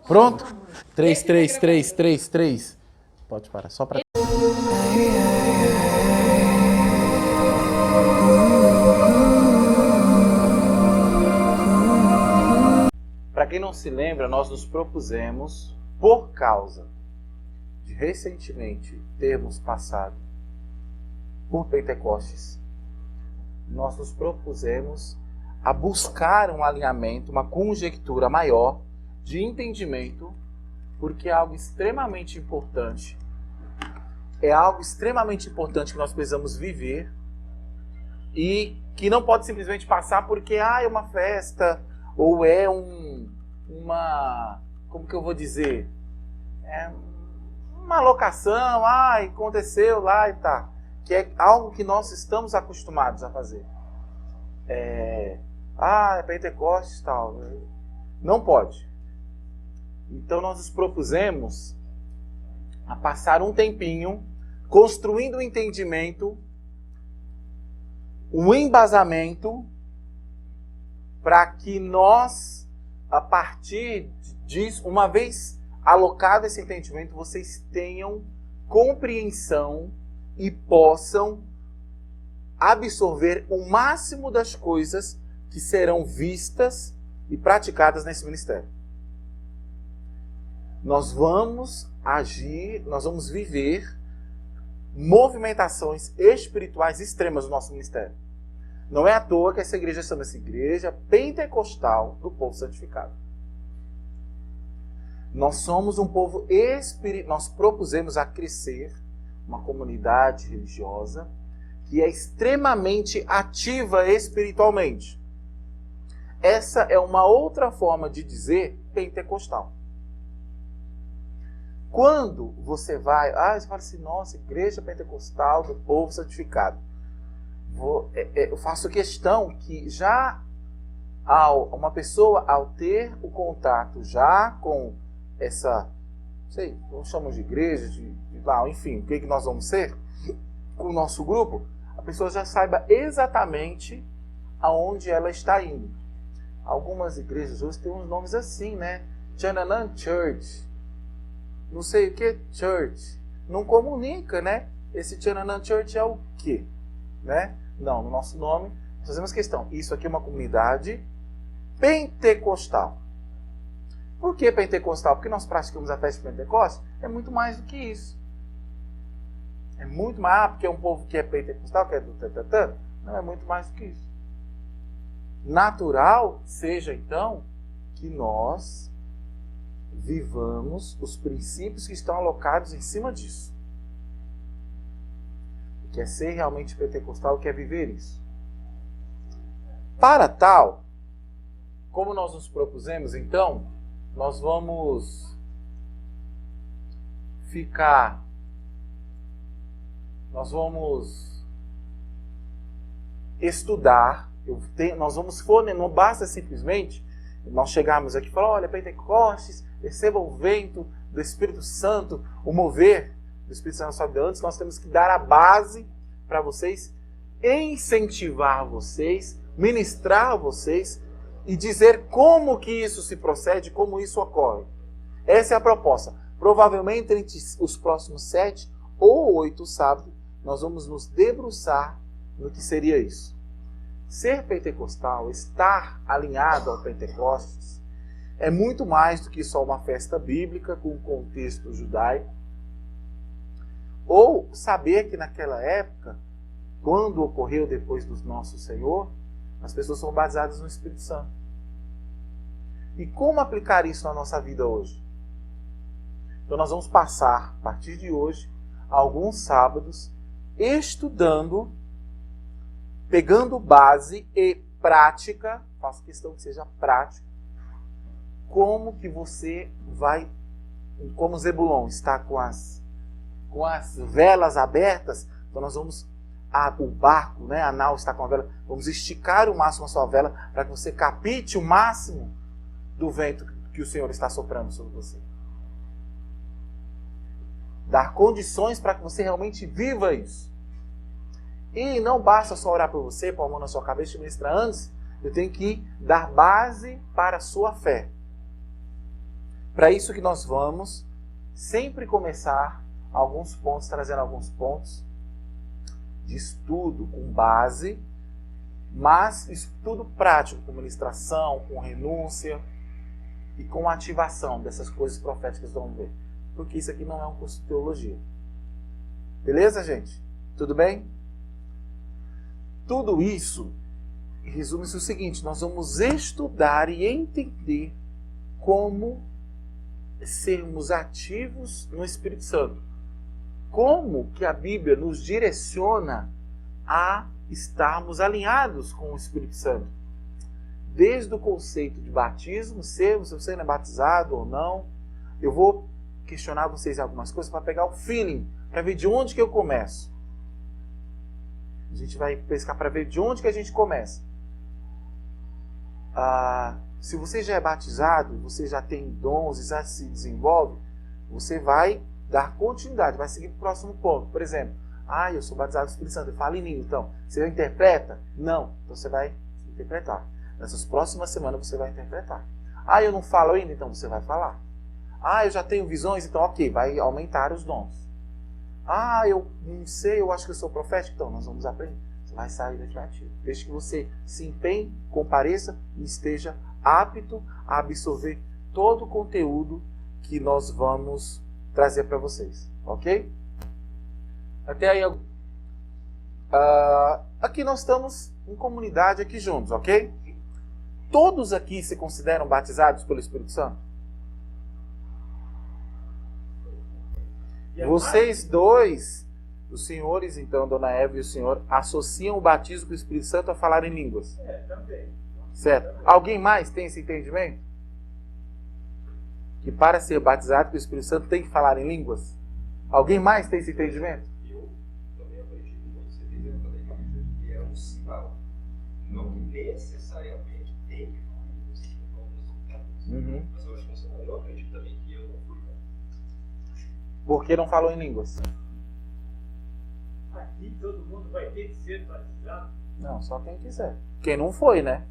Pronto? 3, 3, 3, 3, 3. Pode parar, só pra... Para quem não se lembra, nós nos propusemos, por causa de recentemente termos passado por Pentecostes, nós nos propusemos a buscar um alinhamento, uma conjectura maior de entendimento, porque é algo extremamente importante. É algo extremamente importante que nós precisamos viver e que não pode simplesmente passar porque é uma festa ou é uma... como que eu vou dizer? É uma locação, aconteceu lá e tá. Que é algo que nós estamos acostumados a fazer. É Pentecostes e tal. Não pode. Então nós nos propusemos a passar um tempinho construindo um entendimento, um embasamento, para que nós, a partir disso, uma vez alocado esse entendimento, vocês tenham compreensão e possam absorver o máximo das coisas que serão vistas e praticadas nesse ministério. Nós vamos agir, nós vamos viver movimentações espirituais extremas no nosso ministério. Não é à toa que essa igreja chama-se Igreja Pentecostal do Povo Santificado. Nós somos um povo espiritual, nós propusemos a crescer uma comunidade religiosa que é extremamente ativa espiritualmente. Essa é uma outra forma de dizer pentecostal. Quando você vai, você fala assim, nossa, Igreja Pentecostal do Povo Santificado. Eu faço questão que já uma pessoa, ao ter o contato já com essa, não sei, nós chamamos de igreja, enfim, o que nós vamos ser, com o nosso grupo, a pessoa já saiba exatamente aonde ela está indo. Algumas igrejas hoje têm uns nomes assim, né? Tchananan Church, não sei o que Church, não comunica, né? Esse Tchananan Church é o quê? Né? Não, no nosso nome, nós fazemos questão. Isso aqui é uma comunidade pentecostal. Por que pentecostal? Porque nós praticamos a festa de Pentecostes? É muito mais do que isso. É muito mais, porque é um povo que é pentecostal, que é do tatatã. Não, é muito mais do que isso. Natural seja, então, que nós vivamos os princípios que estão alocados em cima disso. Que é ser realmente pentecostal, que é viver isso. Para tal, como nós nos propusemos, então, nós vamos estudar, nós vamos não basta simplesmente nós chegarmos aqui e falar, olha, Pentecostes, receba o vento do Espírito Santo, o mover do Espírito Santo na sua vida. Antes nós temos que dar a base para vocês, incentivar vocês, ministrar vocês e dizer como que isso se procede, como isso ocorre. Essa é a proposta. Provavelmente entre os próximos 7 ou 8 sábados, nós vamos nos debruçar no que seria isso. Ser pentecostal, estar alinhado ao Pentecostes, é muito mais do que só uma festa bíblica com um contexto judaico. Ou saber que naquela época, quando ocorreu depois do nosso Senhor, as pessoas são batizadas no Espírito Santo. E como aplicar isso na nossa vida hoje? Então nós vamos passar, a partir de hoje, alguns sábados, estudando, pegando base e prática, faço questão que seja prática, como que você vai, como Zebulon está com as velas abertas, então nós vamos, o barco, né, a nau está com a vela, vamos esticar o máximo a sua vela para que você capite o máximo do vento que o Senhor está soprando sobre você. Dar condições para que você realmente viva isso. E não basta só orar por você, pôr a mão na sua cabeça e ministrar antes, eu tenho que dar base para a sua fé. para isso que nós vamos sempre começar alguns pontos, trazendo alguns pontos de estudo com base, mas estudo prático, com ministração, com renúncia e com ativação dessas coisas proféticas que vamos ver. Porque isso aqui não é um curso de teologia. Beleza, gente? Tudo bem? Tudo isso resume-se o seguinte: nós vamos estudar e entender como sermos ativos no Espírito Santo. Como que a Bíblia nos direciona a estarmos alinhados com o Espírito Santo. Desde o conceito de batismo, se você não é batizado ou não. Eu vou questionar vocês algumas coisas para pegar o feeling, para ver de onde que eu começo. A gente vai pescar para ver de onde que a gente começa. Se você já é batizado, você já tem dons e já se desenvolve, você vai dar continuidade, vai seguir para o próximo ponto. Por exemplo, eu sou batizado do Espírito Santo, eu falo em língua, então. Você interpreta? Não. Então você vai interpretar. Nessas próximas semanas você vai interpretar. Eu não falo ainda? Então você vai falar. Eu já tenho visões? Então ok, vai aumentar os dons. Eu não sei, eu acho que eu sou profético? Então nós vamos aprender. Você vai sair daqui ativo. Desde que você se empenhe, compareça e esteja apto a absorver todo o conteúdo que nós vamos trazer para vocês. Ok? Até aí. Aqui nós estamos em comunidade aqui juntos, ok? Todos aqui se consideram batizados pelo Espírito Santo? Vocês dois, os senhores, então, Dona Eva e o senhor, associam o batismo com o Espírito Santo a falar em línguas? Também. Certo. Alguém mais tem esse entendimento? Que para ser batizado com o Espírito Santo tem que falar em línguas? Alguém mais tem esse entendimento? Eu também aprendi com você dentro da igreja que é um sinal. Não necessariamente tem que falar em línguas. Mas eu acho que é um sinal. Eu acredito também que eu não fui. Por que não falou em línguas? Aqui todo mundo vai ter que ser batizado. Não, só quem quiser. Quem não foi, né?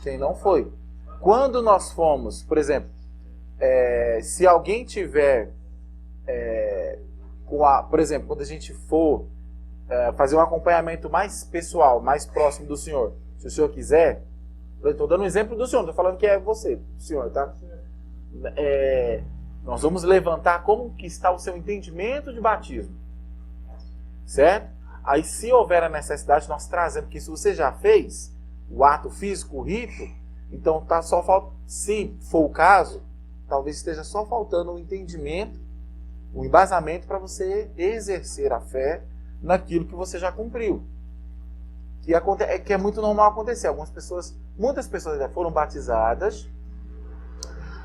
Quem não foi. Quando nós fomos, por exemplo, se alguém tiver, por exemplo, quando a gente for fazer um acompanhamento mais pessoal, mais próximo do senhor, se o senhor quiser, eu estou dando um exemplo do senhor, não estou falando que é você, o senhor, tá? Nós vamos levantar como que está o seu entendimento de batismo. Certo? Aí, se houver a necessidade, nós trazemos, porque se você já fez o ato físico, o rito, então tá só falta, se for o caso, talvez esteja só faltando o entendimento, o embasamento para você exercer a fé naquilo que você já cumpriu. Que é muito normal acontecer. Muitas pessoas já foram batizadas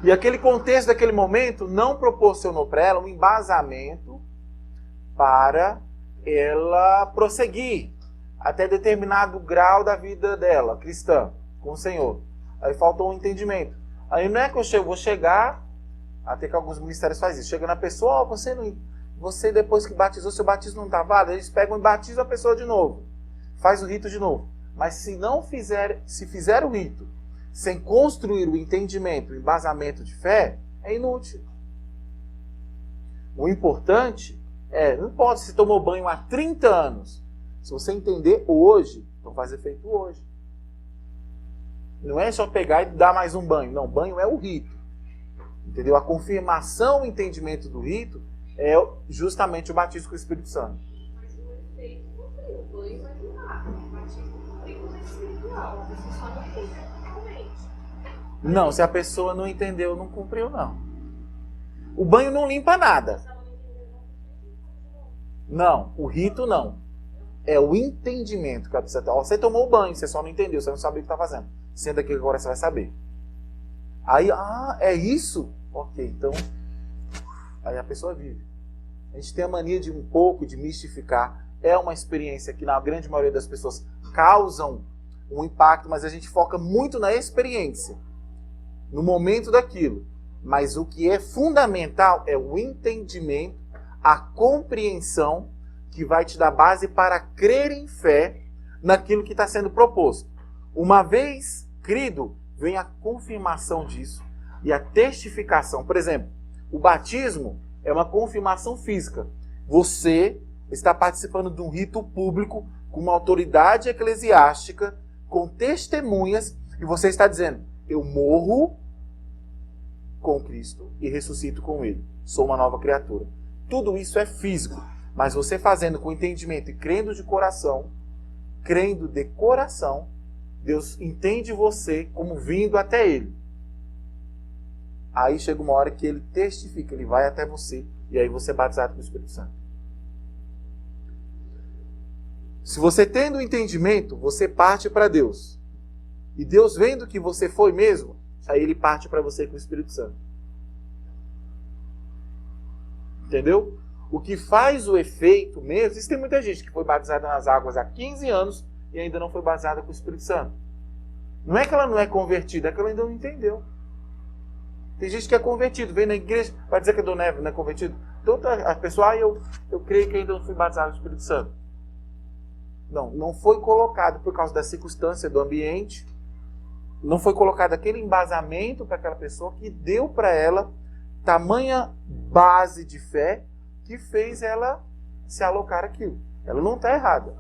e aquele contexto daquele momento não proporcionou para ela um embasamento para ela prosseguir até determinado grau da vida dela, cristã, com o Senhor. Aí faltou um entendimento. Aí não é que eu vou chegar, até que alguns ministérios fazem isso, chega na pessoa, você depois que batizou, seu batismo não está válido, eles pegam e batizam a pessoa de novo, faz o rito de novo. Mas se fizer o rito sem construir o entendimento, o embasamento de fé, é inútil. O importante não importa se tomou banho há 30 anos. Se você entender hoje, então faz efeito hoje. Não é só pegar e dar mais um banho. Não, banho é o rito. Entendeu? A confirmação, o entendimento do rito é justamente o batismo com o Espírito Santo. Mas o efeito não tem. O banho vai durar. O batismo não tem como é espiritual. Você só não entende realmente. Não, se a pessoa não entendeu, não cumpriu, não. O banho não limpa nada. Não, o rito não. É o entendimento que a pessoa tem. Você tomou o banho, você só não entendeu, você não sabe o que está fazendo. Senta aqui que agora você vai saber. Aí, é isso? Ok, então, aí a pessoa vive. A gente tem a mania de um pouco de mistificar. É uma experiência que na grande maioria das pessoas causam um impacto, mas a gente foca muito na experiência, no momento daquilo. Mas o que é fundamental é o entendimento, a compreensão que vai te dar base para crer em fé naquilo que está sendo proposto. Uma vez crido, vem a confirmação disso, e a testificação. Por exemplo, o batismo é uma confirmação física. Você está participando de um rito público com uma autoridade eclesiástica, com testemunhas, e você está dizendo, eu morro com Cristo e ressuscito com Ele. Sou uma nova criatura. Tudo isso é físico, mas você fazendo com entendimento e crendo de coração, Deus entende você como vindo até Ele. Aí chega uma hora que Ele testifica, Ele vai até você, e aí você é batizado com o Espírito Santo. Se você tendo o entendimento, você parte para Deus. E Deus vendo que você foi mesmo, aí Ele parte para você com o Espírito Santo. Entendeu? O que faz o efeito mesmo... Existem muita gente que foi batizada nas águas há 15 anos e ainda não foi batizada com o Espírito Santo. Não é que ela não é convertida, é que ela ainda não entendeu. Tem gente que é convertido, vem na igreja, vai dizer que não é convertido. Então a pessoa, eu creio que ainda não fui batizado com o Espírito Santo. Não foi colocado por causa da circunstância do ambiente, não foi colocado aquele embasamento para aquela pessoa que deu para ela tamanha base de fé que fez ela se alocar aquilo. Ela não está errada.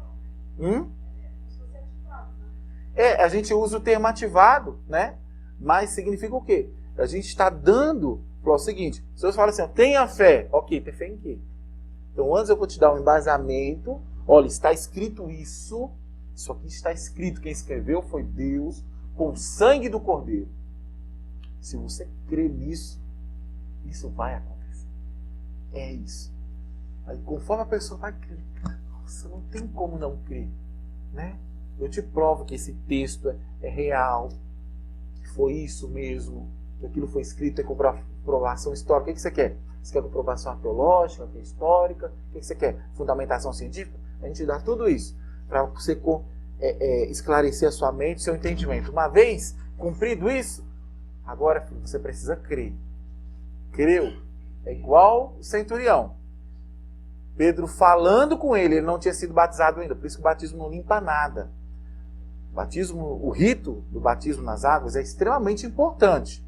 A gente usa o termo ativado, né? Mas significa o quê? A gente está dando para o seguinte, se você fala assim, tenha fé, ok, ter fé em quê? Então antes eu vou te dar um embasamento. Olha, está escrito isso aqui está escrito, quem escreveu foi Deus, com o sangue do Cordeiro. Se você crê nisso, isso vai acontecer. É isso. Aí conforme a pessoa vai crer, nossa, não tem como não crer, né? Eu te provo que esse texto é real, que foi isso mesmo, que aquilo foi escrito, é comprovação histórica. O que você quer? Você quer comprovação arqueológica, que é histórica? O que você quer? Fundamentação científica? A gente dá tudo isso para você esclarecer a sua mente, seu entendimento. Uma vez cumprido isso, agora, filho, você precisa crer. Creu? É igual o centurião. Pedro falando com ele não tinha sido batizado ainda, por isso que o batismo não limpa nada. O rito do batismo nas águas é extremamente importante.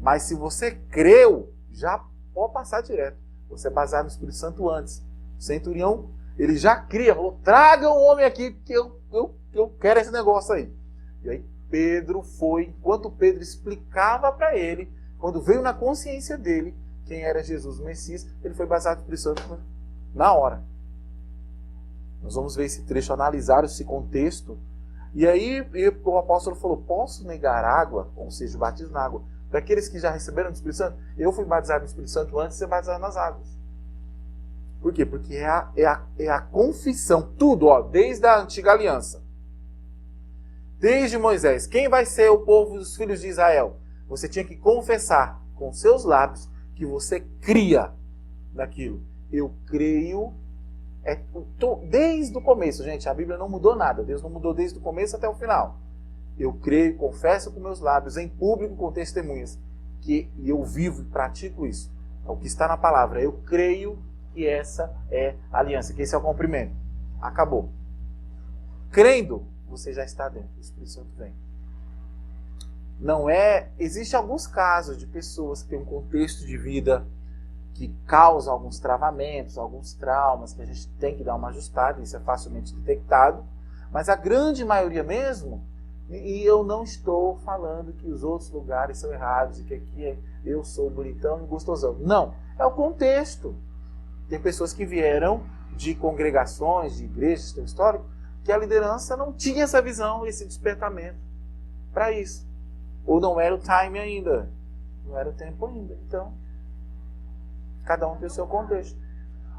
Mas se você creu, já pode passar direto. Você é baseado no Espírito Santo antes. O centurião, ele já cria, falou, traga um homem aqui, que eu quero esse negócio aí. E aí Pedro foi, enquanto Pedro explicava para ele, quando veio na consciência dele quem era Jesus, o Messias, ele foi baseado no Espírito Santo na hora. Nós vamos ver esse trecho, analisar esse contexto. E aí o apóstolo falou, posso negar água, ou seja, o batismo na água, para aqueles que já receberam o Espírito Santo? Eu fui batizado no Espírito Santo antes de ser batizado nas águas. Por quê? Porque é a confissão, tudo, desde a antiga aliança. Desde Moisés, quem vai ser o povo dos filhos de Israel? Você tinha que confessar com seus lábios que você cria naquilo. Eu creio, desde o começo, gente, a Bíblia não mudou nada, Deus não mudou desde o começo até o final. Eu creio, confesso com meus lábios, em público com testemunhas, que eu vivo e pratico isso. É o que está na palavra. Eu creio que essa é a aliança, que esse é o cumprimento. Acabou. Crendo, você já está dentro. O Espírito Santo vem. Não é... Existem alguns casos de pessoas que têm um contexto de vida que causa alguns travamentos, alguns traumas, que a gente tem que dar uma ajustada, isso é facilmente detectado. Mas a grande maioria mesmo... E eu não estou falando que os outros lugares são errados e que aqui eu sou bonitão e gostosão. Não, é o contexto. Tem pessoas que vieram de congregações, de igrejas, tem histórico, que a liderança não tinha essa visão, esse despertamento para isso. Ou não era o time ainda. Não era o tempo ainda. Então, cada um tem o seu contexto.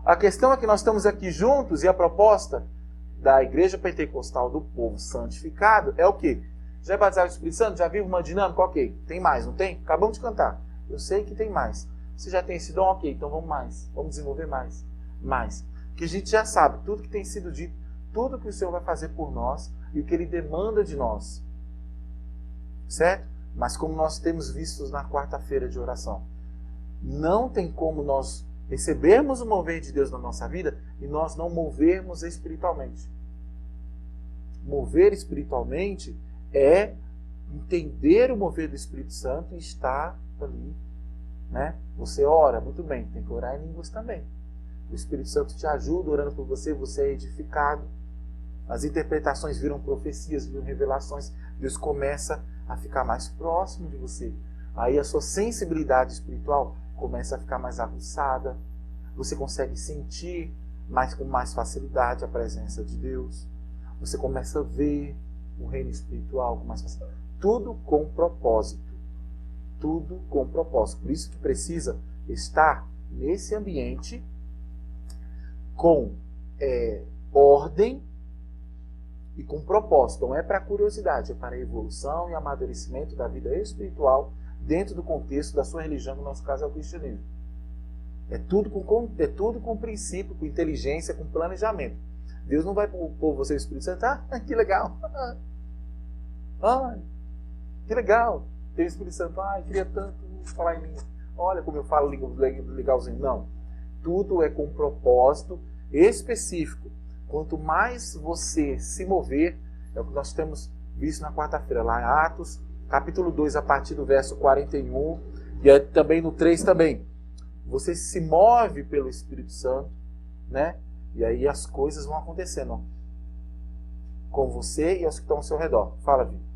A questão é que nós estamos aqui juntos e a proposta da Igreja Pentecostal do Povo Santificado é o quê? Já é batizado no Espírito Santo? Já vive uma dinâmica? Ok. Tem mais, não tem? Acabamos de cantar. Eu sei que tem mais. Você já tem esse dom? Ok. Então vamos mais. Vamos desenvolver mais. Mais. Porque a gente já sabe tudo que tem sido dito, tudo que o Senhor vai fazer por nós e o que Ele demanda de nós. Certo? Mas como nós temos visto na quarta-feira de oração, não tem como nós recebermos o mover de Deus na nossa vida e nós não movermos espiritualmente. Mover espiritualmente é entender o mover do Espírito Santo e estar ali, né? Você ora, muito bem, tem que orar em línguas também. O Espírito Santo te ajuda orando por você, você é edificado. As interpretações viram profecias, viram revelações. Deus começa a ficar mais próximo de você. Aí a sua sensibilidade espiritual começa a ficar mais aguçada. Você consegue sentir com mais facilidade a presença de Deus. Você começa a ver o reino espiritual com mais facilidade. Tudo com propósito. Tudo com propósito. Por isso que precisa estar nesse ambiente com ordem e com propósito. Não é para curiosidade, é para a evolução e amadurecimento da vida espiritual dentro do contexto da sua religião, no nosso caso é o cristianismo. É tudo com princípio, com inteligência, com planejamento. Deus não vai pôr você o Espírito Santo, que legal. Que legal. Tem o Espírito Santo, queria tanto falar em língua. Olha como eu falo língua legalzinho. Não. Tudo é com um propósito específico. Quanto mais você se mover, é o que nós temos visto na quarta-feira, lá em Atos, capítulo 2, a partir do verso 41, e também no 3 também. Você se move pelo Espírito Santo, né? E aí as coisas vão acontecendo, ó, com você e aos que estão ao seu redor. Fala, Vitor.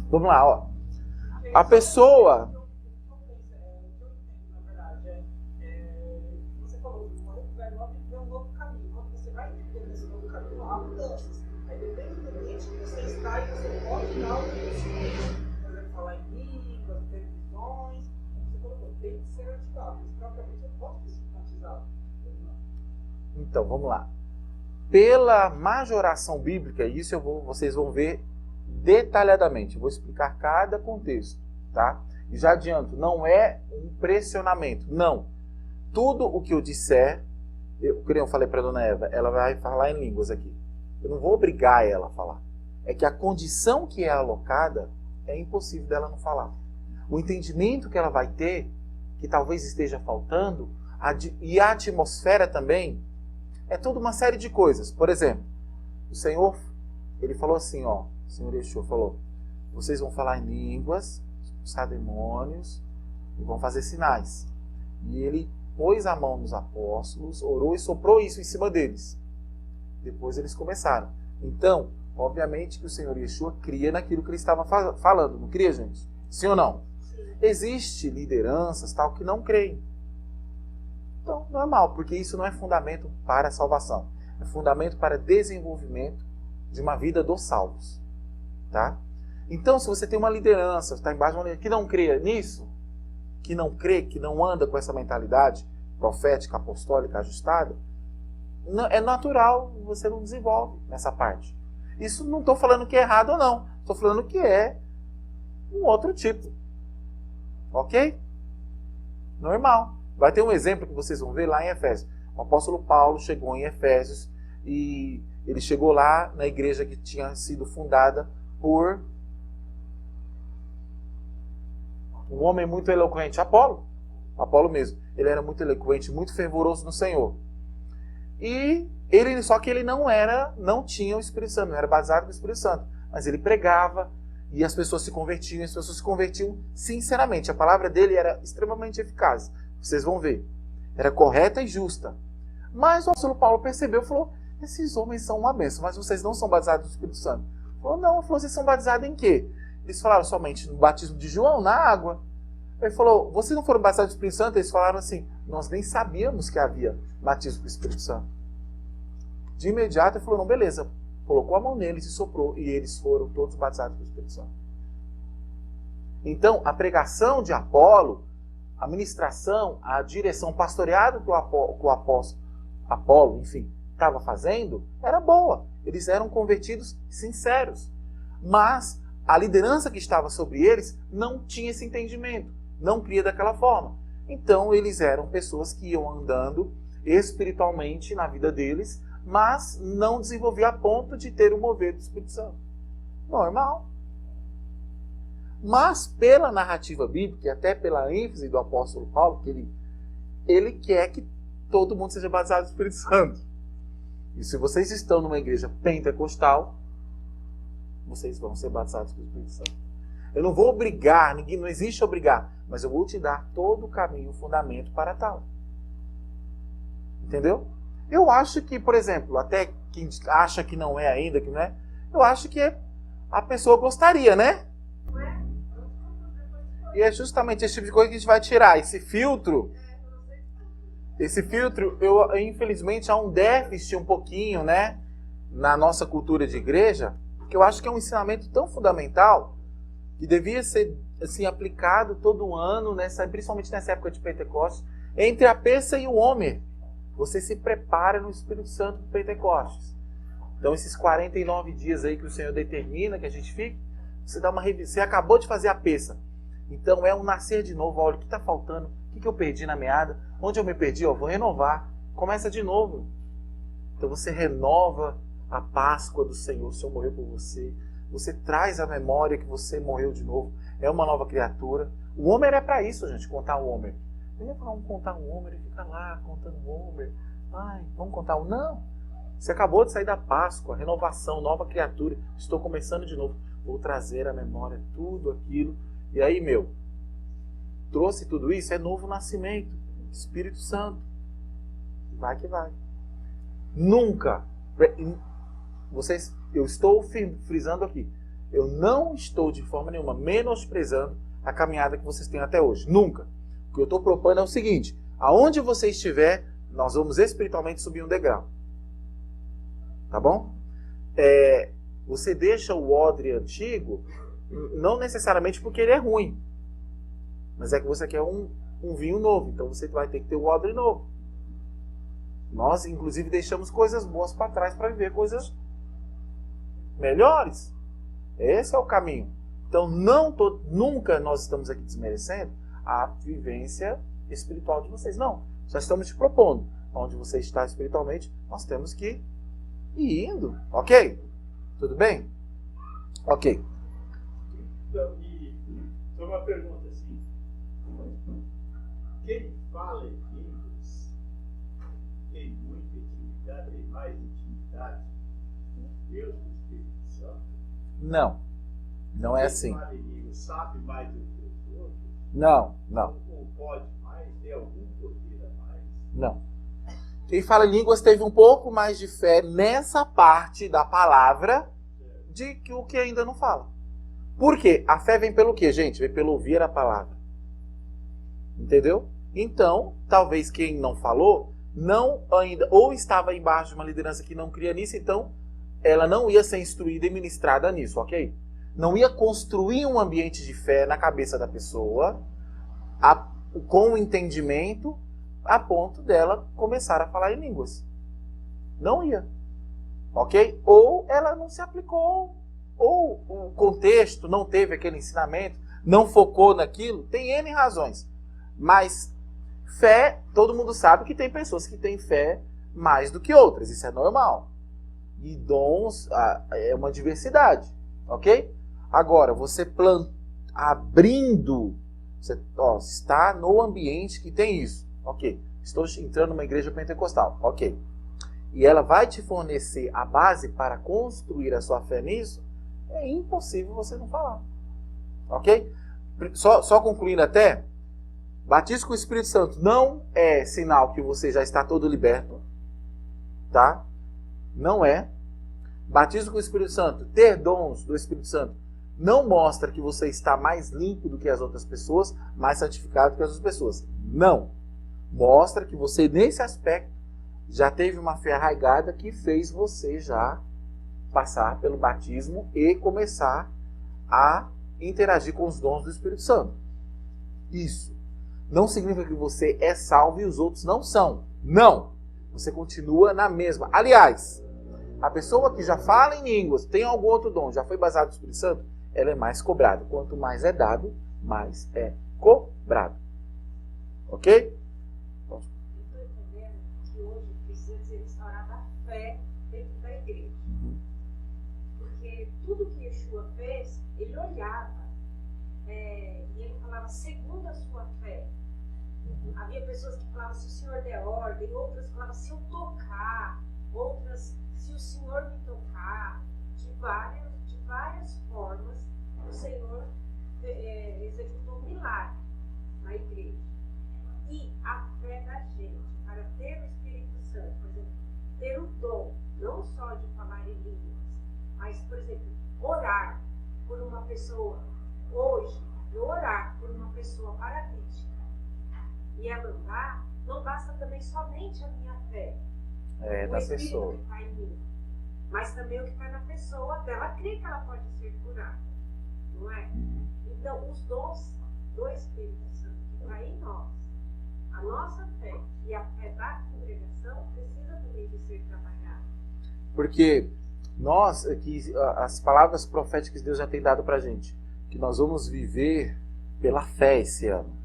Vamos lá, ó. A pessoa... Você falou, é um novo caminho. Quando você vai entender esse novo caminho, há mudanças. Aí depende do ambiente que você está e você pode dar o conhecimento. Por exemplo, falar em línguas, ter visões. Você colocou, tem que ser ativado. Mas propriamente eu posso ser ativado. Então, vamos lá. Pela majoração bíblica, isso vocês vão ver detalhadamente. Eu vou explicar cada contexto, tá? E já adianto, não é um pressionamento, não. Tudo o que eu disser, eu falei para a dona Eva, ela vai falar em línguas aqui. Eu não vou obrigar ela a falar. É que a condição que é alocada é impossível dela não falar. O entendimento que ela vai ter, que talvez esteja faltando, e a atmosfera também, é toda uma série de coisas. Por exemplo, o Senhor, ele falou assim, ó, o Senhor Yeshua falou, vocês vão falar em línguas, expulsar demônios e vão fazer sinais. E ele pôs a mão nos apóstolos, orou e soprou isso em cima deles. Depois eles começaram. Então, obviamente que o Senhor Yeshua cria naquilo que ele estava falando. Não cria, gente? Sim ou não? Existem lideranças tal que não creem. Então, normal, porque isso não é fundamento para a salvação. É fundamento para desenvolvimento de uma vida dos salvos. Tá? Então, se você tem uma liderança, está embaixo de uma liderança que não crê nisso, que não crê, que não anda com essa mentalidade profética, apostólica, ajustada, é natural, você não desenvolve nessa parte. Isso não estou falando que é errado ou não. Estou falando que é um outro tipo. Ok? Normal. Vai ter um exemplo que vocês vão ver lá em Efésios. O apóstolo Paulo chegou em Efésios e ele chegou lá na igreja que tinha sido fundada por um homem muito eloquente, Apolo mesmo. Ele era muito eloquente, muito fervoroso no Senhor. Só que ele não tinha o Espírito Santo, não era batizado com o Espírito Santo. Mas ele pregava e as pessoas se convertiam sinceramente. A palavra dele era extremamente eficaz. Vocês vão ver. Era correta e justa. Mas o apóstolo Paulo percebeu e falou, esses homens são uma bênção, mas vocês não são batizados no Espírito Santo. Ele falou, não, vocês são batizados em quê? Eles falaram somente no batismo de João, na água. Ele falou, vocês não foram batizados no Espírito Santo? Eles falaram assim, nós nem sabíamos que havia batismo com o Espírito Santo. De imediato ele falou, não, beleza. Colocou a mão neles e soprou, e eles foram todos batizados com o Espírito Santo. Então, a pregação de Apolo, a ministração, a direção, o pastoreado que o apóstolo Apolo, enfim, estava fazendo, era boa. Eles eram convertidos sinceros. Mas a liderança que estava sobre eles não tinha esse entendimento, não cria daquela forma. Então eles eram pessoas que iam andando espiritualmente na vida deles, mas não desenvolvia a ponto de ter o mover do Espírito Santo. Normal. Mas pela narrativa bíblica, e até pela ênfase do apóstolo Paulo, que ele quer que todo mundo seja batizado no Espírito Santo. E se vocês estão numa igreja pentecostal, vocês vão ser batizados pelo Espírito Santo. Eu não vou obrigar, ninguém, não existe obrigar, mas eu vou te dar todo o caminho, o fundamento para tal. Entendeu? Eu acho que, por exemplo, até quem acha que não é ainda, que não é, eu acho que a pessoa gostaria, né? E é justamente esse tipo de coisa que a gente vai tirar. Esse filtro, infelizmente, há um déficit um pouquinho, né? Na nossa cultura de igreja, que eu acho que é um ensinamento tão fundamental que devia ser assim, aplicado todo ano, principalmente nessa época de Pentecostes, entre a peça e o Homer. Você se prepara no Espírito Santo do Pentecostes. Então, esses 49 dias aí que o Senhor determina que a gente fique, você dá uma revisão. Você acabou de fazer a peça. Então, é um nascer de novo. Olha, o que está faltando? O que eu perdi na meada? Onde eu me perdi? Vou renovar. Começa de novo. Então, você renova a Páscoa do Senhor. O Senhor morreu por você. Você traz a memória que você morreu de novo. É uma nova criatura. O Homer é para isso, gente, contar o Homer. Vamos contar um Homer e fica lá contando um Homer. Ai, vamos contar um. Não. Você acabou de sair da Páscoa, renovação, nova criatura. Estou começando de novo. Vou trazer à memória tudo aquilo. E aí, trouxe tudo isso, é novo nascimento. Espírito Santo. Vai que vai. Nunca. Eu estou frisando aqui. Eu não estou de forma nenhuma menosprezando a caminhada que vocês têm até hoje. Nunca. O que eu estou propondo é o seguinte: aonde você estiver, nós vamos espiritualmente subir um degrau. Tá bom? Você deixa o odre antigo, não necessariamente porque ele é ruim, mas é que você quer um vinho novo, então você vai ter que ter o odre novo. Nós, inclusive, deixamos coisas boas para trás para viver coisas melhores. Esse é o caminho. Então, nunca nós estamos aqui desmerecendo a vivência espiritual de vocês. Não. Só estamos te propondo. Onde você está espiritualmente, nós temos que ir indo. Ok? Tudo bem? Ok. Então, só uma pergunta assim. Quem fala em línguas tem muita intimidade, tem mais intimidade com Deus do Espírito Santo? Não. Não é assim. Quem fala em línguas sabe mais do que os outros? Não. Ou pode mais? Tem algum poder a mais? Não. Quem fala em línguas teve um pouco mais de fé nessa parte da palavra de que o que ainda não fala. Por quê? A fé vem pelo quê, gente? Vem pelo ouvir a palavra. Entendeu? Então, talvez quem não falou, não ainda, ou estava embaixo de uma liderança que não cria nisso, então ela não ia ser instruída e ministrada nisso, ok? Não ia construir um ambiente de fé na cabeça da pessoa com o entendimento a ponto dela começar a falar em línguas. Não ia. Ok? Ou ela não se aplicou, ou o contexto não teve aquele ensinamento, não focou naquilo, tem N razões. Mas fé, todo mundo sabe que tem pessoas que têm fé mais do que outras, isso é normal. E dons é uma diversidade, ok? Agora, você abrindo, você está no ambiente que tem isso, ok? Estou entrando numa igreja pentecostal, ok? E ela vai te fornecer a base para construir a sua fé nisso, é impossível você não falar, ok? Só concluindo até, batismo com o Espírito Santo não é sinal que você já está todo liberto, tá? Não é. Batismo com o Espírito Santo, ter dons do Espírito Santo, não mostra que você está mais limpo do que as outras pessoas, mais santificado do que as outras pessoas. Não. Mostra que você, nesse aspecto, já teve uma fé arraigada que fez você já passar pelo batismo e começar a interagir com os dons do Espírito Santo. Isso. Não significa que você é salvo e os outros não são. Não. Você continua na mesma. Aliás, a pessoa que já fala em línguas, tem algum outro dom, já foi baseado no Espírito Santo, ela é mais cobrada. Quanto mais é dado, mais é cobrado. Ok? Eu estou entendendo que hoje precisa ser restaurada a fé dentro da igreja. Porque tudo que Yeshua fez, ele olhava. e ele falava segundo a sua fé. Havia pessoas que falavam se o Senhor der ordem, outras falavam se eu tocar, outras se o Senhor me tocar. De várias formas, o Senhor executou um milagre na igreja. E a fé da gente, para ter o Espírito Santo, por exemplo, ter o dom, não só de falar em línguas, mas, por exemplo, orar por uma pessoa. Hoje, eu orar por uma pessoa paralítica e ela andar, não basta também somente a minha fé. É, o da Espírito pessoa. que está em mim, mas também o que está na pessoa dela crê que ela pode ser curada, não é? Então, os dons do Espírito Santo que está em nós, a nossa fé e a fé da congregação precisa também de ser trabalhada. Porque nós, aqui, as palavras proféticas que Deus já tem dado pra gente, que nós vamos viver pela fé esse ano,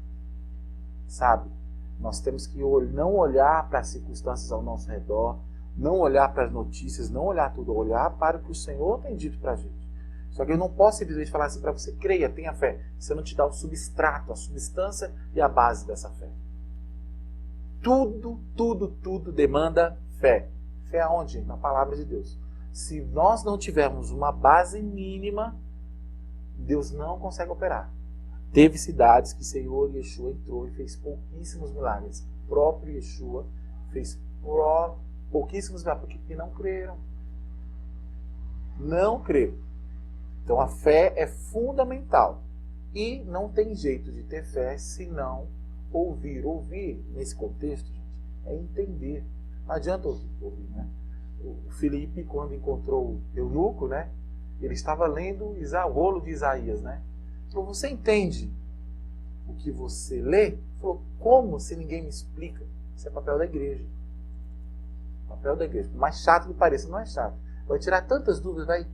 sabe? Nós temos que não olhar para as circunstâncias ao nosso redor, não olhar para as notícias, não olhar tudo, olhar para o que o Senhor tem dito pra gente. Só que eu não posso simplesmente falar assim para você, creia, tenha fé, se eu não te dar o substrato, a substância e a base dessa fé. Tudo demanda fé. Fé aonde? Na palavra de Deus. Se nós não tivermos uma base mínima, Deus não consegue operar. Teve cidades que o Senhor Yeshua entrou e fez pouquíssimos milagres. O próprio Yeshua fez pouquíssimos milagres porque não creram. Não creram. Então a fé é fundamental. E não tem jeito de ter fé se não ouvir. Ouvir, nesse contexto, gente, é entender. Não adianta ouvir, né? O Filipe, quando encontrou o eunuco, né? Ele estava lendo o rolo de Isaías, né? Falou, você entende o que você lê? Ele falou, como se ninguém me explica? Isso é papel da igreja. Papel da igreja. Por mais chato que pareça, não é chato. Vai tirar tantas dúvidas, vai...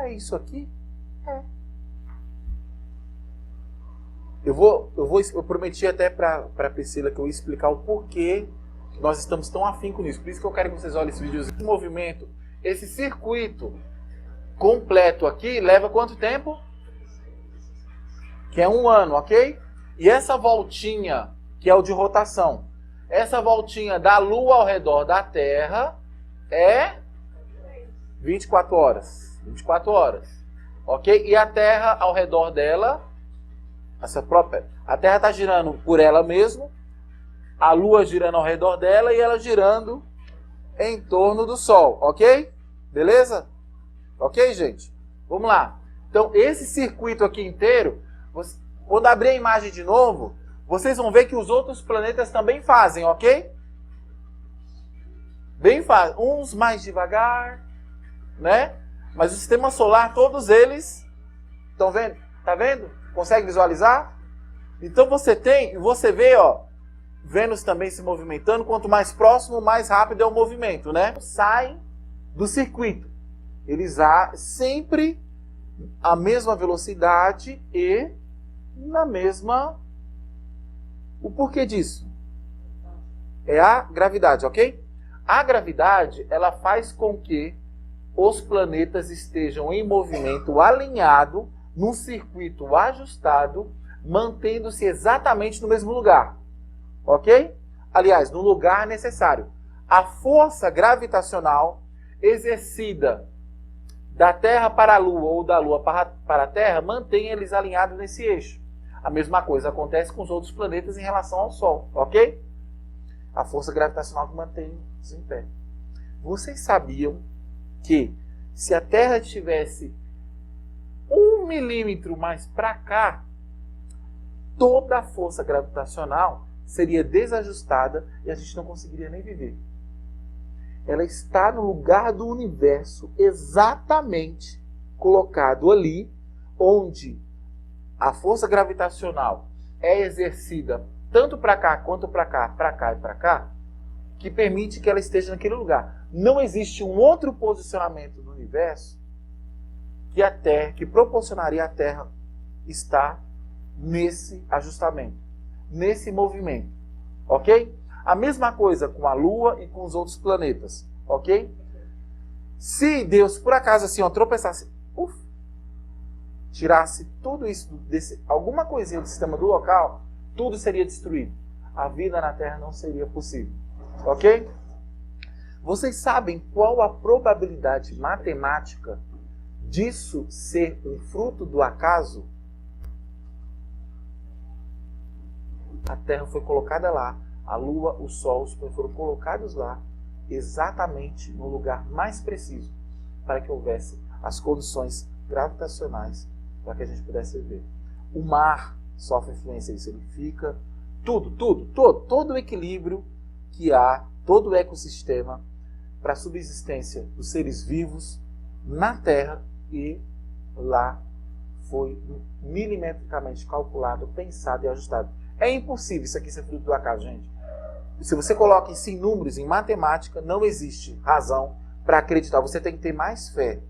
é isso aqui? É. Eu prometi até para a Priscila que eu ia explicar o porquê que nós estamos tão afinco nisso. Por isso que eu quero que vocês olhem esse vídeo. Esse movimento, esse circuito completo aqui, leva quanto tempo? Que é 1 ano, ok? E essa voltinha, que é o de rotação, essa voltinha da Lua ao redor da Terra é 24 horas. 24 horas. Ok? E a Terra ao redor dela, a Terra está girando por ela mesma, a Lua girando ao redor dela e ela girando em torno do Sol. Ok? Beleza? Ok, gente? Vamos lá. Então, esse circuito aqui inteiro, quando abrir a imagem de novo, vocês vão ver que os outros planetas também fazem, ok? Bem fácil. Uns mais devagar, né? Mas o sistema solar, todos eles, estão vendo? Tá vendo? Consegue visualizar? Então você vê, ó, Vênus também se movimentando. Quanto mais próximo, mais rápido é o movimento, né? Saem do circuito. Eles sempre a mesma velocidade e na mesma... O porquê disso? É a gravidade, ok? A gravidade, ela faz com que os planetas estejam em movimento alinhado, num circuito ajustado, mantendo-se exatamente no mesmo lugar. Ok? Aliás, no lugar necessário. A força gravitacional exercida da Terra para a Lua ou da Lua para a Terra mantém eles alinhados nesse eixo. A mesma coisa acontece com os outros planetas em relação ao Sol. Ok? A força gravitacional que mantém-os em pé. Vocês sabiam que se a Terra estivesse 1 milímetro mais para cá, toda a força gravitacional seria desajustada e a gente não conseguiria nem viver. Ela está no lugar do universo exatamente colocado ali, onde a força gravitacional é exercida tanto para cá quanto para cá, para cá e para cá, que permite que ela esteja naquele lugar. Não existe um outro posicionamento no universo que proporcionaria a Terra estar nesse ajustamento, nesse movimento, ok? A mesma coisa com a Lua e com os outros planetas, ok? Se Deus, por acaso, assim, tropeçasse, tirasse tudo isso, alguma coisinha do sistema do local, tudo seria destruído. A vida na Terra não seria possível. Ok? Vocês sabem qual a probabilidade matemática disso ser um fruto do acaso? A Terra foi colocada lá, a Lua, o Sol, os planetas foram colocados lá, exatamente no lugar mais preciso, para que houvesse as condições gravitacionais para que a gente pudesse viver. O mar sofre influência disso, ele fica, todo o equilíbrio que há, todo o ecossistema para a subsistência dos seres vivos na Terra, e lá foi milimetricamente calculado, pensado e ajustado. É impossível isso aqui ser fruto do acaso, gente. Se você coloca isso em números, em matemática, não existe razão para acreditar. Você tem que ter mais fé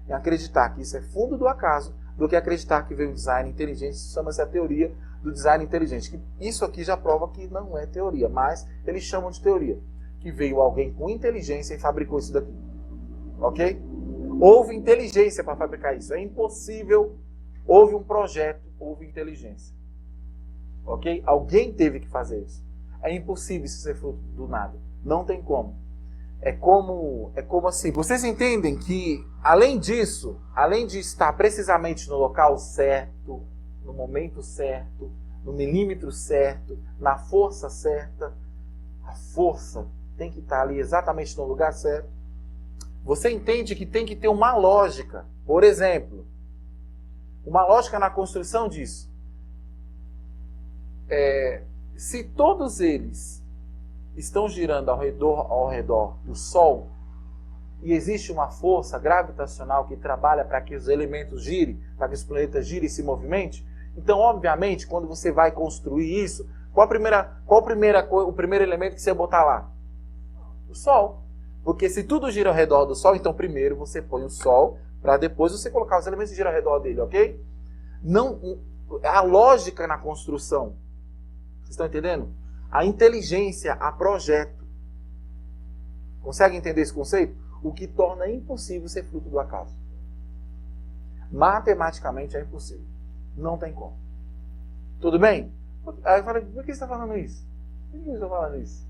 em acreditar que isso é fundo do acaso do que acreditar que veio o design inteligente. Isso chama-se a teoria do design inteligente. Isso aqui já prova que não é teoria, mas eles chamam de teoria. Que veio alguém com inteligência e fabricou isso daqui. Ok? Houve inteligência para fabricar isso. É impossível. Houve um projeto, houve inteligência. Ok? Alguém teve que fazer isso. É impossível isso ser fruto do nada. Não tem como. É como assim. Vocês entendem que, além disso, além de estar precisamente no local certo, no momento certo, no milímetro certo, na força certa, a força tem que estar ali exatamente no lugar certo. Você entende que tem que ter uma lógica. Por exemplo, uma lógica na construção disso. Se todos eles estão girando ao redor do Sol e existe uma força gravitacional que trabalha para que os elementos girem, para que os planetas girem e se movimentem, então, obviamente, quando você vai construir isso, qual o primeiro elemento que você botar lá? O Sol. Porque se tudo gira ao redor do Sol, então primeiro você põe o Sol, para depois você colocar os elementos que giram ao redor dele, ok? Não, a lógica na construção. Vocês estão entendendo? A inteligência, a projeto. Consegue entender esse conceito? O que torna impossível ser fruto do acaso. Matematicamente é impossível. Não tem como. Tudo bem? Aí eu falei, por que você está falando isso? Por que você está falando isso?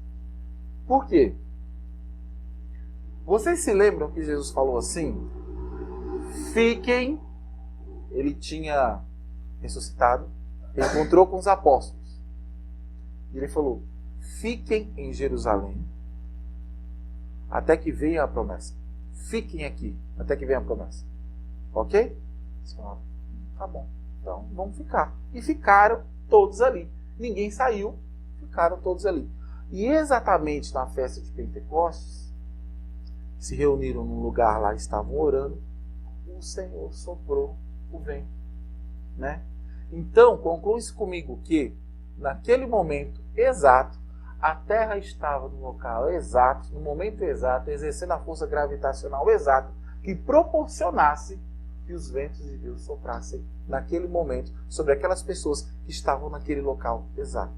Por quê? Vocês se lembram que Jesus falou assim? Fiquem. Ele tinha ressuscitado. Ele encontrou com os apóstolos. E ele falou, fiquem em Jerusalém até que venha a promessa. Fiquem aqui até que venha a promessa. Ok? Eles falaram, tá bom. Então vamos ficar. E ficaram todos ali. Ninguém saiu. Ficaram todos ali. E exatamente na festa de Pentecostes, se reuniram num lugar lá, estavam orando, o Senhor soprou o vento. Né? Então, conclui-se comigo que naquele momento exato, a Terra estava no local exato, no momento exato, exercendo a força gravitacional exata que proporcionasse que os ventos de Deus soprassem naquele momento sobre aquelas pessoas que estavam naquele local exato.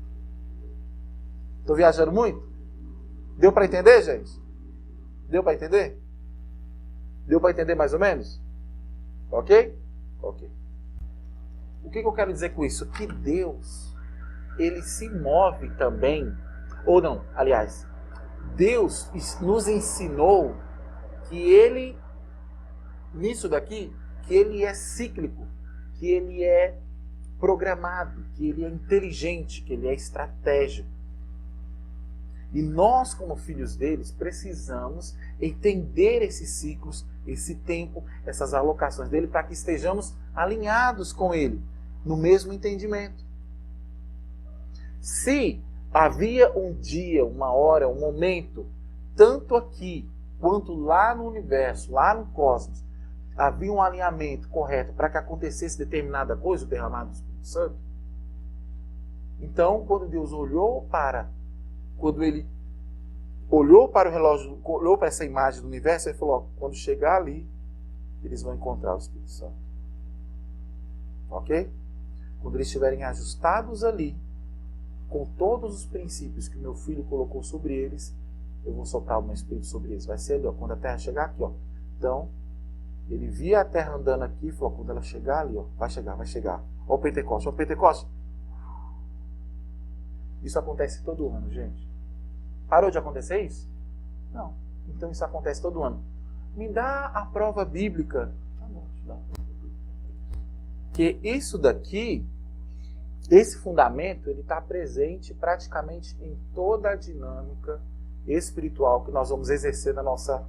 Estou viajando muito? Deu para entender, gente? Deu para entender? Deu para entender mais ou menos? Ok? Ok. O que eu quero dizer com isso? Que Deus, ele se move também, ou não, aliás, Deus nos ensinou que ele, nisso daqui, que ele é cíclico, que ele é programado, que ele é inteligente, que ele é estratégico. E nós, como filhos deles, precisamos entender esses ciclos, esse tempo, essas alocações dele, para que estejamos alinhados com ele, no mesmo entendimento. Se havia um dia, uma hora, um momento, tanto aqui quanto lá no universo, lá no cosmos, havia um alinhamento correto para que acontecesse determinada coisa, o derramado do Espírito Santo, então, quando Deus quando ele olhou para o relógio, olhou para essa imagem do universo, ele falou, ó, quando chegar ali, eles vão encontrar o Espírito Santo. Ok? Quando eles estiverem ajustados ali, com todos os princípios que o meu filho colocou sobre eles, eu vou soltar o meu Espírito sobre eles. Vai ser ali, ó, quando a Terra chegar aqui, ó. Então, Ele via a terra andando aqui e falou, quando ela chegar ali, ó, vai chegar. Ó o Pentecoste, ó o Pentecoste. Isso acontece todo ano, gente. Parou de acontecer isso? Não. Então isso acontece todo ano. Me dá a prova bíblica. Tá bom, te dá a prova bíblica. Que isso daqui, esse fundamento, ele está presente praticamente em toda a dinâmica espiritual que nós vamos exercer na nossa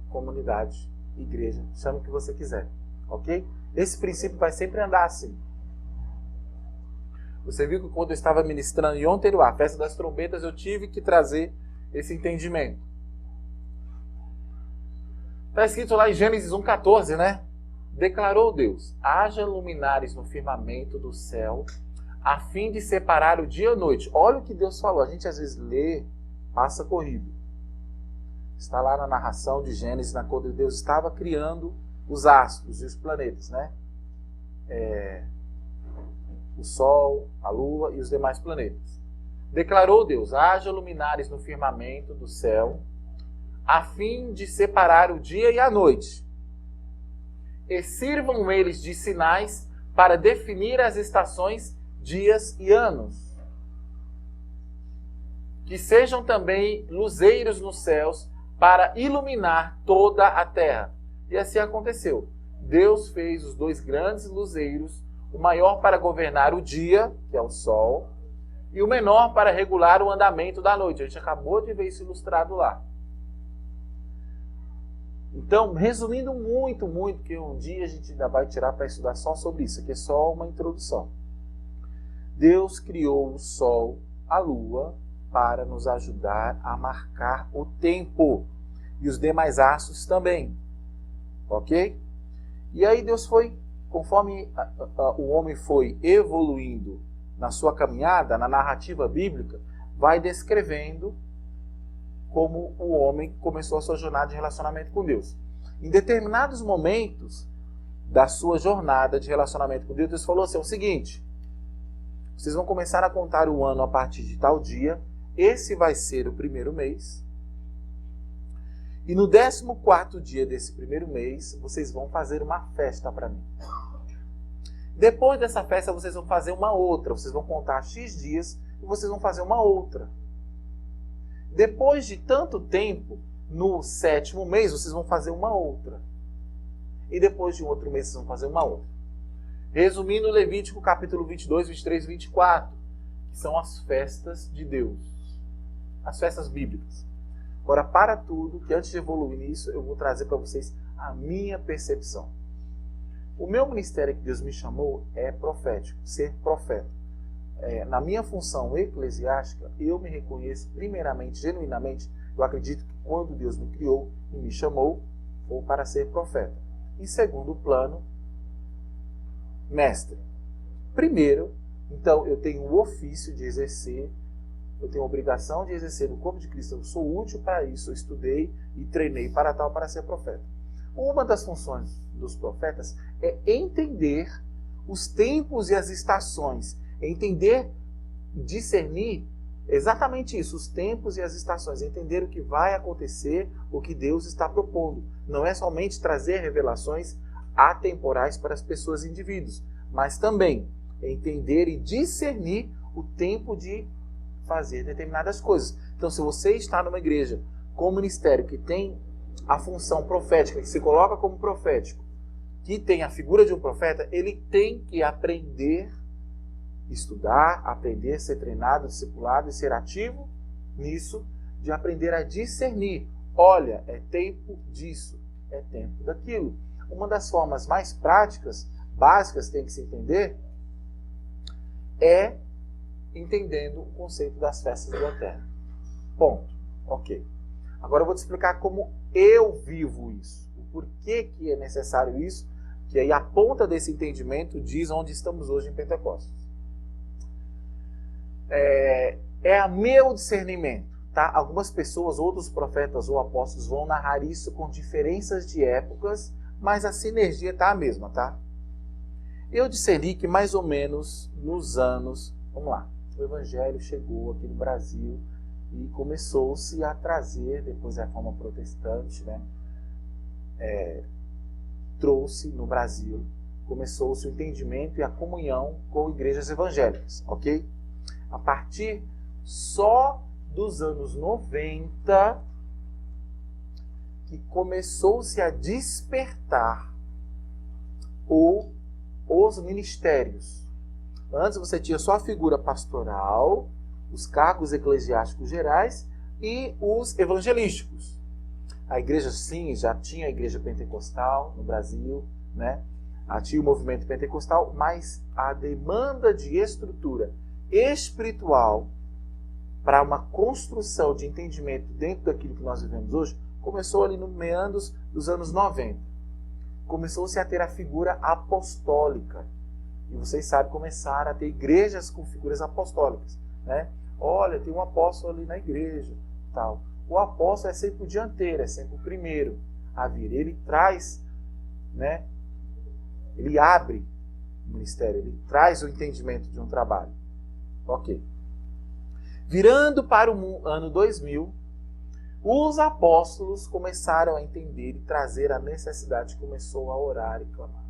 comunidade, igreja, chame o que você quiser, ok? Esse princípio vai sempre andar assim. Você viu que quando eu estava ministrando em Yom Teruah, a festa das trombetas, eu tive que trazer esse entendimento. Está escrito lá em Gênesis 1,14, né? Declarou Deus, haja luminares no firmamento do céu, a fim de separar o dia e a noite. Olha o que Deus falou. A gente às vezes lê, passa corrido. Está lá na narração de Gênesis, quando Deus estava criando os astros e os planetas, né? O Sol, a Lua e os demais planetas. Declarou Deus, haja luminares no firmamento do céu, a fim de separar o dia e a noite. E sirvam eles de sinais para definir as estações, dias e anos. Que sejam também luzeiros nos céus para iluminar toda a terra. E assim aconteceu. Deus fez os 2 grandes luzeiros, o maior para governar o dia, que é o sol, e o menor para regular o andamento da noite. A gente acabou de ver isso ilustrado lá. Então, resumindo muito, que um dia a gente ainda vai tirar para estudar só sobre isso, aqui é só uma introdução. Deus criou o sol, a lua, para nos ajudar a marcar o tempo. E os demais astros também. Ok? E aí Deus foi, conforme o homem foi evoluindo na sua caminhada, na narrativa bíblica, vai descrevendo como o homem começou a sua jornada de relacionamento com Deus. Em determinados momentos da sua jornada de relacionamento com Deus, Deus falou assim, é o seguinte, vocês vão começar a contar o ano a partir de tal dia, esse vai ser o primeiro mês, e no 14º dia desse primeiro mês, vocês vão fazer uma festa para mim. Depois dessa festa, vocês vão fazer uma outra, vocês vão contar X dias, e vocês vão fazer uma outra. Depois de tanto tempo, no 7º mês, vocês vão fazer uma outra. E depois de um outro mês, vocês vão fazer uma outra. Resumindo, Levítico capítulo 22, 23 e 24, que são as festas de Deus. As festas bíblicas. Agora, para tudo, que antes de evoluir nisso, eu vou trazer para vocês a minha percepção. O meu ministério que Deus me chamou é profético, ser profeta. Na minha função eclesiástica, eu me reconheço primeiramente, genuinamente, eu acredito que quando Deus me criou e me chamou, foi para ser profeta. Em segundo plano, mestre. Primeiro, então, eu tenho o ofício de exercer, eu tenho a obrigação de exercer no corpo de Cristo, eu sou útil para isso, eu estudei e treinei para tal, para ser profeta. Uma das funções dos profetas é entender os tempos e as estações, entender, discernir exatamente isso, os tempos e as estações, entender o que vai acontecer, o que Deus está propondo. Não é somente trazer revelações atemporais para as pessoas e indivíduos, mas também entender e discernir o tempo de fazer determinadas coisas. Então, se você está numa igreja com um ministério que tem a função profética, que se coloca como profético, que tem a figura de um profeta, ele tem que aprender, estudar, aprender, ser treinado, discipulado e ser ativo nisso, de aprender a discernir. Olha, é tempo disso, é tempo daquilo. Uma das formas mais práticas, básicas, tem que se entender, é entendendo o conceito das festas do Eterno. Ponto. Ok. Agora eu vou te explicar como eu vivo isso. O porquê que é necessário isso, que aí a ponta desse entendimento diz onde estamos hoje em Pentecostes. É a meu discernimento. Tá? Algumas pessoas, outros profetas ou apóstolos vão narrar isso com diferenças de épocas, mas a sinergia está a mesma. Tá? Eu discerni que mais ou menos nos anos... Vamos lá. O Evangelho chegou aqui no Brasil e começou-se a trazer, depois da Reforma Protestante, né, trouxe no Brasil, começou-se o entendimento e a comunhão com igrejas evangélicas, ok? A partir só dos anos 90, que começou-se a despertar os ministérios. Antes você tinha só a figura pastoral, os cargos eclesiásticos gerais e os evangelísticos. A igreja, sim, já tinha a igreja pentecostal no Brasil, né? Tinha o movimento pentecostal, mas a demanda de estrutura espiritual para uma construção de entendimento dentro daquilo que nós vivemos hoje começou ali no meandros dos anos 90. Começou-se a ter a figura apostólica. E vocês sabem, começaram a ter igrejas com figuras apostólicas, né? Olha, tem um apóstolo ali na igreja, tal. O apóstolo é sempre o dianteiro, é sempre o primeiro a vir. Ele traz, né? Ele abre o ministério, ele traz o entendimento de um trabalho. Ok. Virando para o ano 2000, os apóstolos começaram a entender e trazer a necessidade, começou a orar e clamar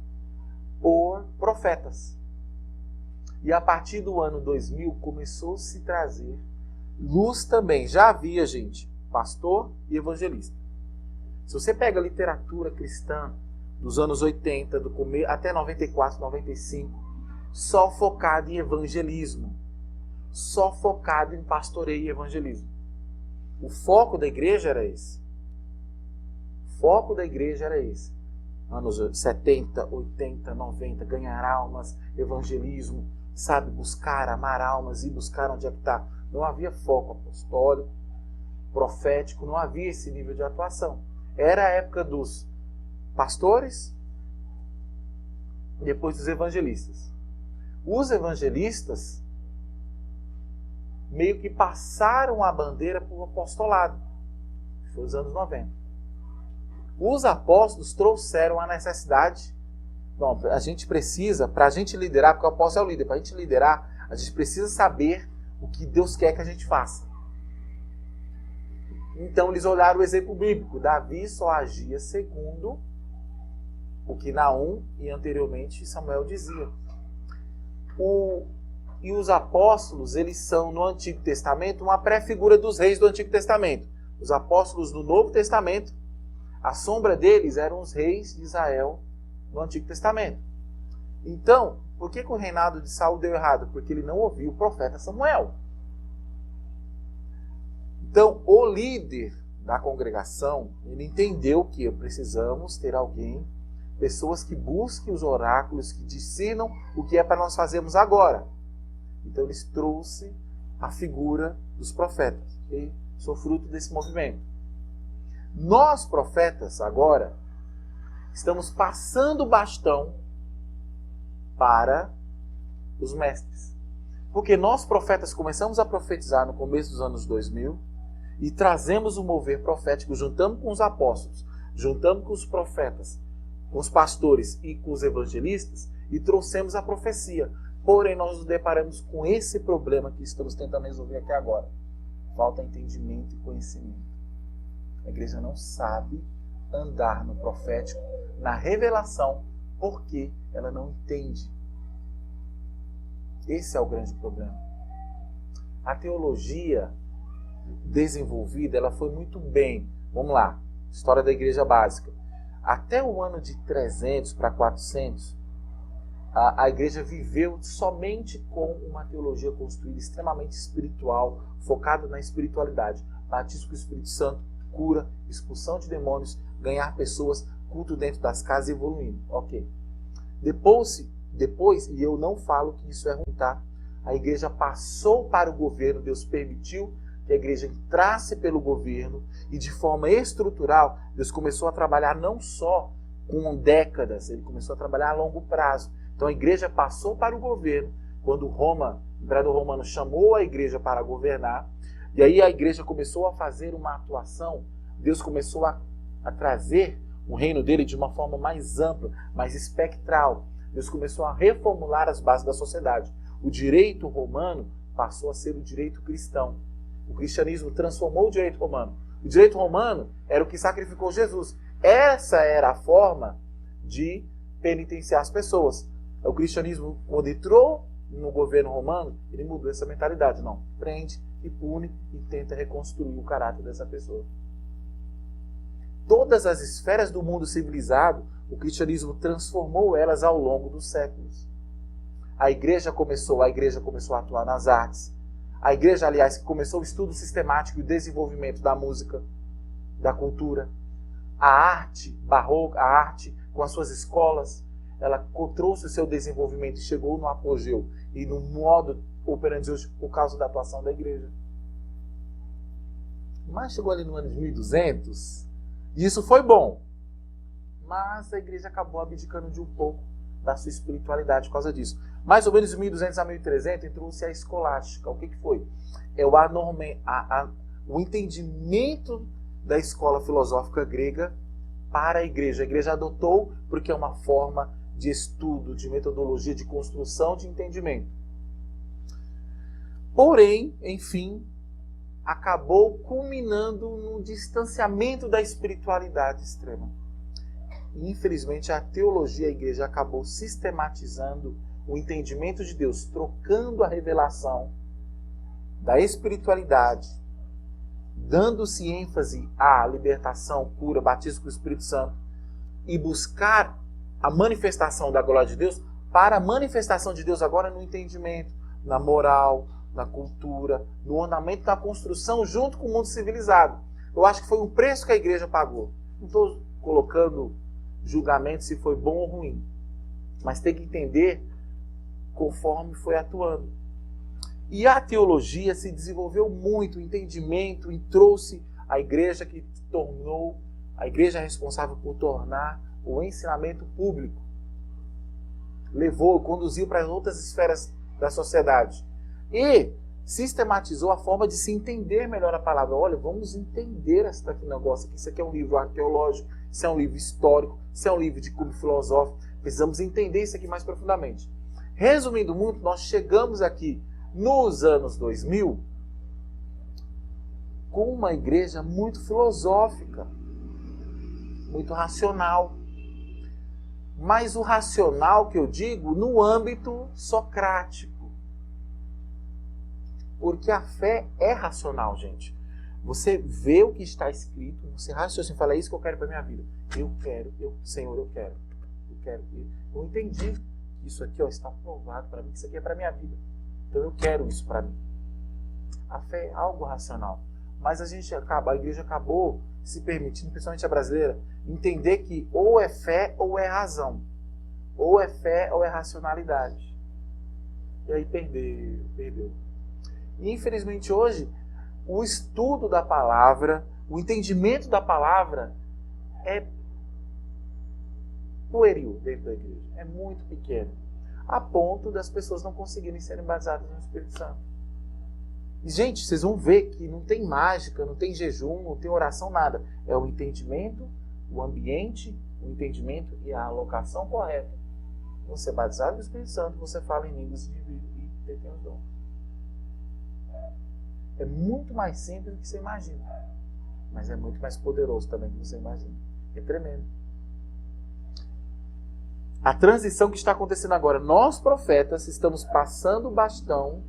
por profetas. E a partir do ano 2000 começou-se a trazer luz também. Já havia, gente, pastor e evangelista. Se você pega a literatura cristã dos anos 80, até 94, 95, só focado em evangelismo, só focado em pastoreio e evangelismo. O foco da igreja era esse. O foco da igreja era esse. Anos 70, 80, 90, ganhar almas, evangelismo, sabe, buscar, amar almas e buscar onde é que está. Não havia foco apostólico, profético, não havia esse nível de atuação. Era a época dos pastores, depois dos evangelistas. Os evangelistas meio que passaram a bandeira para o apostolado. Foi os anos 90. Os apóstolos trouxeram a necessidade. Bom, a gente precisa, para a gente liderar, porque o apóstolo é o líder, para a gente liderar, a gente precisa saber o que Deus quer que a gente faça. Então eles olharam o exemplo bíblico. Davi só agia segundo o que Naum e anteriormente Samuel dizia. E os apóstolos, eles são no Antigo Testamento uma pré-figura dos reis do Antigo Testamento. Os apóstolos do Novo Testamento, a sombra deles eram os reis de Israel no Antigo Testamento. Então, por que o reinado de Saul deu errado? Porque ele não ouviu o profeta Samuel. Então, o líder da congregação, ele entendeu que precisamos ter alguém, pessoas que busquem os oráculos, que discernam o que é para nós fazermos agora. Então, eles trouxeram a figura dos profetas. E sou fruto desse movimento. Nós, profetas, agora, estamos passando o bastão para os mestres. Porque nós, profetas, começamos a profetizar no começo dos anos 2000 e trazemos o mover profético, juntamos com os apóstolos, juntamos com os profetas, com os pastores e com os evangelistas e trouxemos a profecia. Porém, nós nos deparamos com esse problema que estamos tentando resolver aqui agora. Falta entendimento e conhecimento. A igreja não sabe andar no profético, na revelação, porque ela não entende. Esse é o grande problema. A teologia desenvolvida, ela foi muito bem. Vamos lá, história da igreja básica. Até o ano de 300 para 400, a igreja viveu somente com uma teologia construída extremamente espiritual, focada na espiritualidade. Batismo com o Espírito Santo, cura, expulsão de demônios, ganhar pessoas, culto dentro das casas e evoluindo. Ok. Depois, e eu não falo que isso é ruim, tá? A igreja passou para o governo, Deus permitiu que a igreja entrasse pelo governo e de forma estrutural, Deus começou a trabalhar não só com décadas, ele começou a trabalhar a longo prazo. Então a igreja passou para o governo, quando o Imperador Romano chamou a igreja para governar, e aí a igreja começou a fazer uma atuação, Deus começou a trazer o reino dele de uma forma mais ampla, mais espectral. Deus começou a reformular as bases da sociedade. O direito romano passou a ser o direito cristão. O cristianismo transformou o direito romano. O direito romano era o que sacrificou Jesus. Essa era a forma de penitenciar as pessoas. O cristianismo, quando entrou no governo romano, ele mudou essa mentalidade. Não, prende e pune e tenta reconstruir o caráter dessa pessoa. Todas as esferas do mundo civilizado, o cristianismo transformou elas ao longo dos séculos. A igreja começou a atuar nas artes. A igreja, aliás, começou o estudo sistemático e o desenvolvimento da música, da cultura. A arte barroca, a arte com as suas escolas, ela trouxe o seu desenvolvimento e chegou no apogeu e no modo operandi hoje por causa da atuação da igreja. Mas chegou ali no ano de 1200, e isso foi bom. Mas a igreja acabou abdicando de um pouco da sua espiritualidade por causa disso. Mais ou menos de 1200 a 1300 entrou-se a escolástica. O que foi? É o entendimento da escola filosófica grega para a igreja. A igreja adotou porque é uma forma de estudo, de metodologia, de construção de entendimento. Porém, enfim, acabou culminando no distanciamento da espiritualidade extrema. E, infelizmente, a teologia, a igreja acabou sistematizando o entendimento de Deus, trocando a revelação da espiritualidade, dando-se ênfase à libertação, cura, batismo com o Espírito Santo, e buscar a manifestação da glória de Deus para a manifestação de Deus agora no entendimento, na moral, na cultura, no ornamento, na construção junto com o mundo civilizado. Eu acho que foi um preço que a igreja pagou. Não estou colocando julgamento se foi bom ou ruim, mas tem que entender conforme foi atuando. E a teologia se desenvolveu muito, o entendimento, e trouxe a igreja que tornou, a igreja responsável por tornar o ensinamento público. Levou, conduziu para outras esferas da sociedade. E sistematizou a forma de se entender melhor a palavra. Olha, vamos entender esse negócio aqui. Isso aqui é um livro arqueológico, isso é um livro histórico, isso é um livro de cunho filosófico. Precisamos entender isso aqui mais profundamente. Resumindo muito, nós chegamos aqui nos anos 2000 com uma igreja muito filosófica, muito racional. Mas o racional que eu digo no âmbito socrático. Porque a fé é racional, gente. Você vê o que está escrito, você raciocina e fala, é isso que eu quero para a minha vida. Senhor, eu quero. Eu entendi. Isso aqui está provado para mim, isso aqui é para a minha vida. Então eu quero isso para mim. A fé é algo racional. Mas a igreja acabou se permitindo, principalmente a brasileira, entender que ou é fé ou é razão. Ou é fé ou é racionalidade. E aí perdeu. E infelizmente hoje, o estudo da palavra, o entendimento da palavra é pueril dentro da igreja. É muito pequeno. A ponto das pessoas não conseguirem serem batizadas no Espírito Santo. E, gente, vocês vão ver que não tem mágica, não tem jejum, não tem oração, nada. É o entendimento, o ambiente, o entendimento e a alocação correta. Você é batizado no Espírito Santo, você fala em línguas e tem os dons. É muito mais simples do que você imagina. Mas é muito mais poderoso também do que você imagina. É tremendo. A transição que está acontecendo agora. Nós, profetas, estamos passando o bastão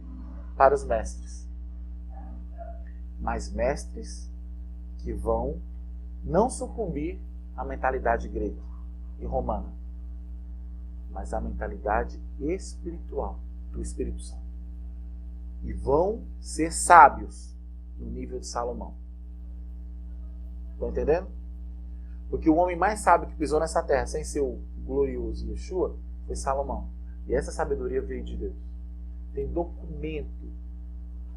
para os mestres. Mas mestres que vão não sucumbir à mentalidade grega e romana, mas à mentalidade espiritual do Espírito Santo. E vão ser sábios no nível de Salomão. Estão entendendo? Porque o homem mais sábio que pisou nessa terra, sem ser o glorioso Yeshua, foi Salomão. E essa sabedoria veio de Deus. Tem documento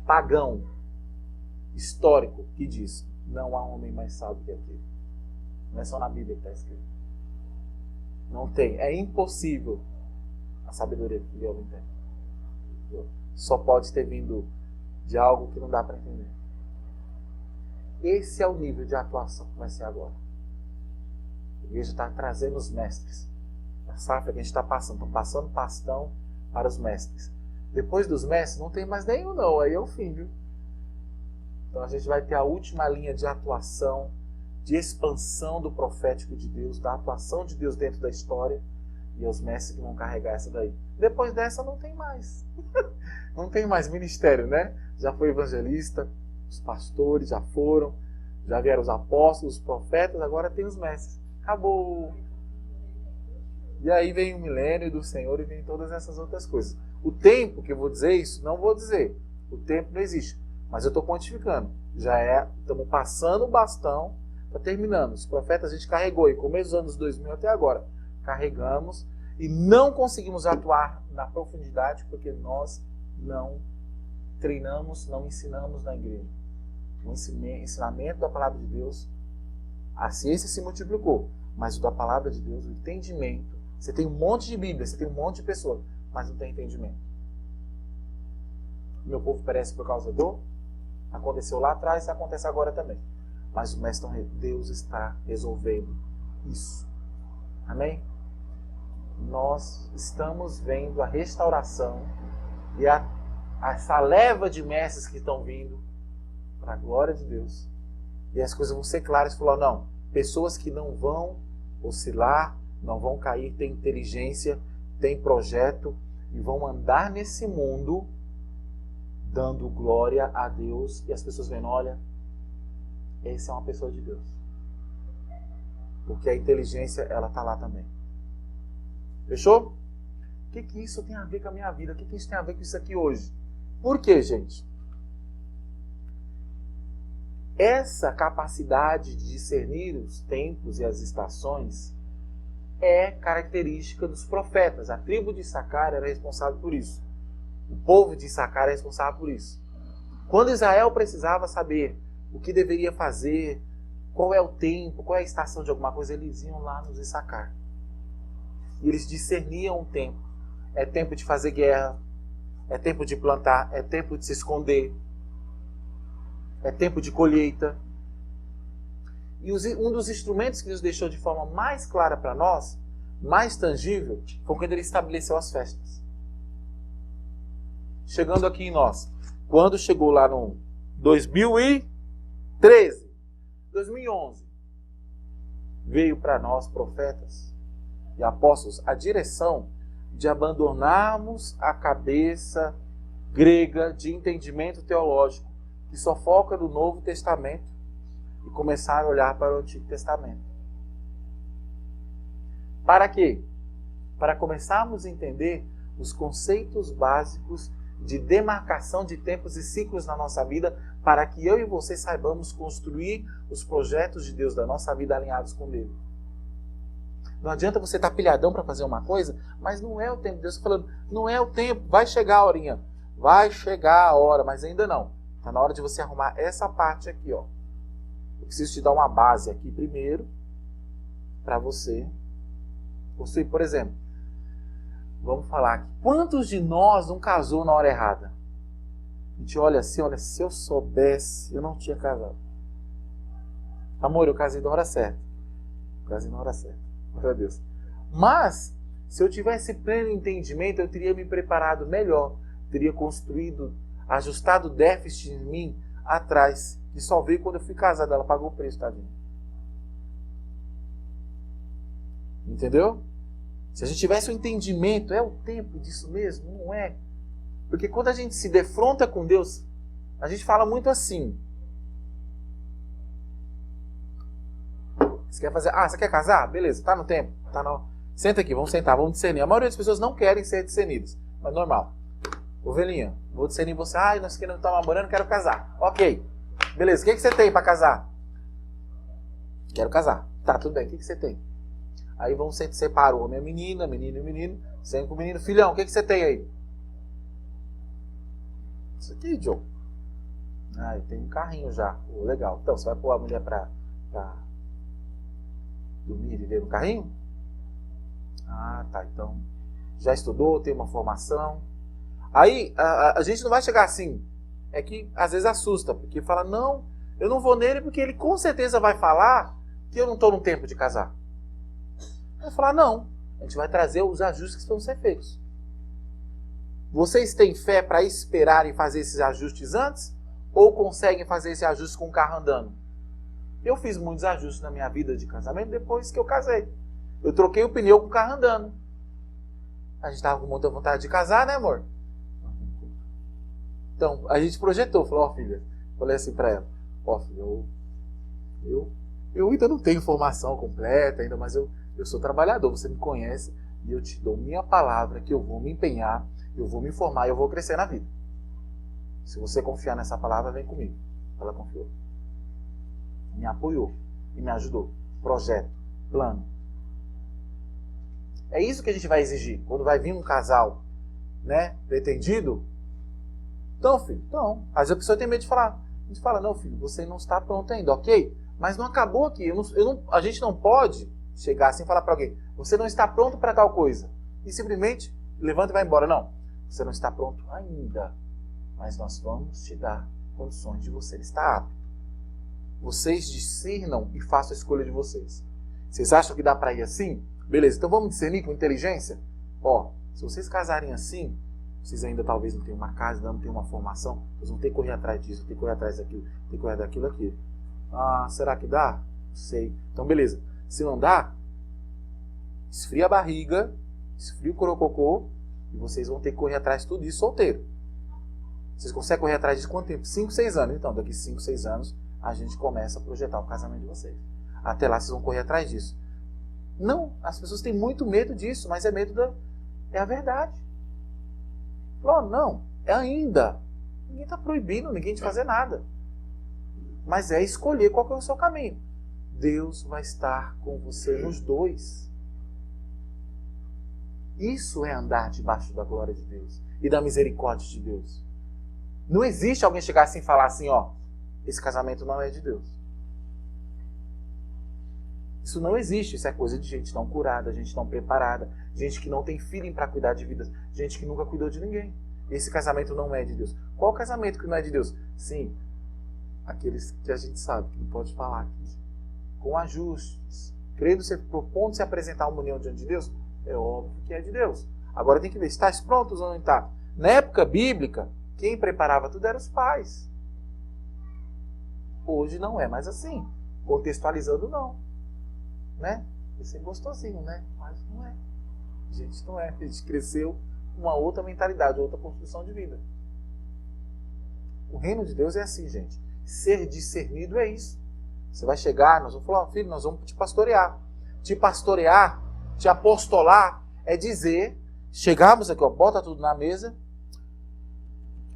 pagão, histórico, que diz: não há homem mais sábio que aquele. Não é só na Bíblia que está escrito. Não tem. É impossível a sabedoria que aquele homem tem. Só pode ter vindo de algo que não dá para entender. Esse é o nível de atuação que vai ser agora. A igreja está trazendo os mestres. A safra que a gente está passando. Estão passando pastão para os mestres. Depois dos mestres, não tem mais nenhum não. Aí é o fim, viu? Então a gente vai ter a última linha de atuação, de expansão do profético de Deus, da atuação de Deus dentro da história, e é os mestres que vão carregar essa daí. Depois dessa não tem mais. Não tem mais ministério, né? Já foi evangelista, os pastores já foram, já vieram os apóstolos, os profetas, agora tem os mestres. Acabou. E aí vem o milênio do Senhor e vem todas essas outras coisas. O tempo que eu vou dizer isso, não vou dizer. O tempo não existe. Mas eu estou quantificando. Estamos passando o bastão, está terminando. Os profetas a gente carregou, e começo dos anos 2000 até agora, carregamos e não conseguimos atuar na profundidade porque nós não treinamos, não ensinamos na igreja. O ensinamento da palavra de Deus, a ciência se multiplicou, mas o da palavra de Deus, o entendimento, você tem um monte de Bíblia, você tem um monte de pessoas, mas não tem entendimento. Meu povo perece por causa do... Aconteceu lá atrás e acontece agora também. Mas o Mestre Deus está resolvendo isso. Amém? Nós estamos vendo a restauração e essa leva de mestres que estão vindo para a glória de Deus. E as coisas vão ser claras. Falou, não, pessoas que não vão oscilar, não vão cair, têm inteligência, têm projeto e vão andar nesse mundo dando glória a Deus. E as pessoas vendo, olha, essa é uma pessoa de Deus. Porque a inteligência, ela está lá também. Fechou? O que isso tem a ver com a minha vida? O que isso tem a ver com isso aqui hoje? Por quê, gente? Essa capacidade de discernir os tempos e as estações é característica dos profetas. A tribo de Issacar era responsável por isso. O povo de Issacar era responsável por isso. Quando Israel precisava saber o que deveria fazer, qual é o tempo, qual é a estação de alguma coisa, eles iam lá nos Issacar. E eles discerniam o tempo. É tempo de fazer guerra, é tempo de plantar, é tempo de se esconder, é tempo de colheita. E um dos instrumentos que Deus deixou de forma mais clara para nós, mais tangível, foi quando Ele estabeleceu as festas. Chegando aqui em nós, quando chegou lá no 2013, 2011, veio para nós, profetas e apóstolos, a direção de abandonarmos a cabeça grega de entendimento teológico, que só foca no Novo Testamento, e começar a olhar para o Antigo Testamento. Para quê? Para começarmos a entender os conceitos básicos de demarcação de tempos e ciclos na nossa vida, para que eu e você saibamos construir os projetos de Deus da nossa vida alinhados com Ele. Não adianta você estar pilhadão para fazer uma coisa, mas não é o tempo. Deus está falando, não é o tempo, vai chegar a horinha, vai chegar a hora, mas ainda não. Está na hora de você arrumar essa parte aqui, ó. Eu preciso te dar uma base aqui primeiro, para você construir. Por exemplo, vamos falar aqui. Quantos de nós não casou na hora errada? A gente olha assim, olha, se eu soubesse, eu não tinha casado. Amor, eu casei na hora certa. Casei na hora certa. Glória a Deus. Mas, se eu tivesse pleno entendimento, eu teria me preparado melhor. Teria construído, ajustado o déficit em mim atrás. Que só veio quando eu fui casado. Ela pagou o preço, tadinho. Entendeu? Se a gente tivesse o entendimento, é o tempo disso mesmo? Não é. Porque quando a gente se defronta com Deus, a gente fala muito assim. Você quer fazer? Ah, você quer casar? Beleza, tá no tempo. Tá no... Senta aqui, vamos sentar, vamos discernir. A maioria das pessoas não querem ser discernidas, mas normal. Ovelhinha, vou discernir você. Ah, nós que não estamos namorando, quero casar. Ok. Beleza, o que você tem para casar? Quero casar. Tá, tudo bem, o que você tem? Aí vamos separar o homem e a menina e o menino. Senta com o menino. Filhão, o que você tem aí? Isso aqui, Joe. Ah, eu tenho um carrinho já. Oh, legal. Então, você vai pôr a mulher para dormir e ver no carrinho? Ah, tá. Então, já estudou, tem uma formação. Aí, a gente não vai chegar assim. É que, às vezes, assusta. Porque fala, não, eu não vou nele porque ele com certeza vai falar que eu não estou no tempo de casar. Vai falar, não. A gente vai trazer os ajustes que vão ser feitos. Vocês têm fé para esperar e fazer esses ajustes antes? Ou conseguem fazer esse ajuste com o carro andando? Eu fiz muitos ajustes na minha vida de casamento depois que eu casei. Eu troquei o pneu com o carro andando. A gente estava com muita vontade de casar, né, amor? Então, a gente projetou. Falou, filha, falei assim para ela, filha, eu ainda não tenho formação completa, ainda, mas eu sou trabalhador, você me conhece, e eu te dou minha palavra que eu vou me empenhar, eu vou me formar e eu vou crescer na vida. Se você confiar nessa palavra, vem comigo. Ela confiou. Me apoiou e me ajudou. Projeto, plano. É isso que a gente vai exigir quando vai vir um casal, né, pretendido. Então, filho, às vezes a pessoa tem medo de falar. A gente fala, não, filho, você não está pronto ainda, ok? Mas não acabou aqui. A gente não pode chegar assim e falar para alguém, você não está pronto para tal coisa. E simplesmente levanta e vai embora. Não, você não está pronto ainda. Mas nós vamos te dar condições de você estar apto. Vocês discernam e façam a escolha de vocês. Vocês acham que dá para ir assim? Beleza, então vamos discernir com inteligência? Se vocês casarem assim, vocês ainda talvez não tenham uma casa, não tenham uma formação, vocês vão ter que correr atrás disso, ter que correr atrás daquilo, ter que correr daquilo aqui. Será que dá? Não sei. Então beleza, se não dá, esfria a barriga, esfria o corococô, e vocês vão ter que correr atrás de tudo isso solteiro. Vocês conseguem correr atrás de quanto tempo? 5, 6 anos. Então, daqui 5, 6 anos, a gente começa a projetar o casamento de vocês. Até lá, vocês vão correr atrás disso. Não, as pessoas têm muito medo disso, mas é é a verdade. Falou, não, é ainda. Ninguém está proibindo ninguém de fazer nada. Mas é escolher qual que é o seu caminho. Deus vai estar com você nos dois. Isso é andar debaixo da glória de Deus e da misericórdia de Deus. Não existe alguém chegar assim e falar assim, esse casamento não é de Deus. Isso não existe, isso é coisa de gente não curada, gente não preparada, gente que não tem feeling para cuidar de vidas, gente que nunca cuidou de ninguém. Esse casamento não é de Deus. Qual casamento que não é de Deus? Sim, aqueles que a gente sabe, que não pode falar aqui. Com ajustes, propondo se apresentar uma união diante de Deus, é óbvio que é de Deus. Agora tem que ver, está prontos ou não está? Na época bíblica, quem preparava tudo eram os pais. Hoje não é mais assim. Contextualizando, não. Né? Isso é gostosinho, né? Mas não é. A gente não é. A gente cresceu com uma outra mentalidade, outra construção de vida. O reino de Deus é assim, gente. Ser discernido é isso. Você vai chegar, nós vamos falar, filho, nós vamos te pastorear. Te pastorear, te apostolar, é dizer, chegamos aqui, bota tudo na mesa.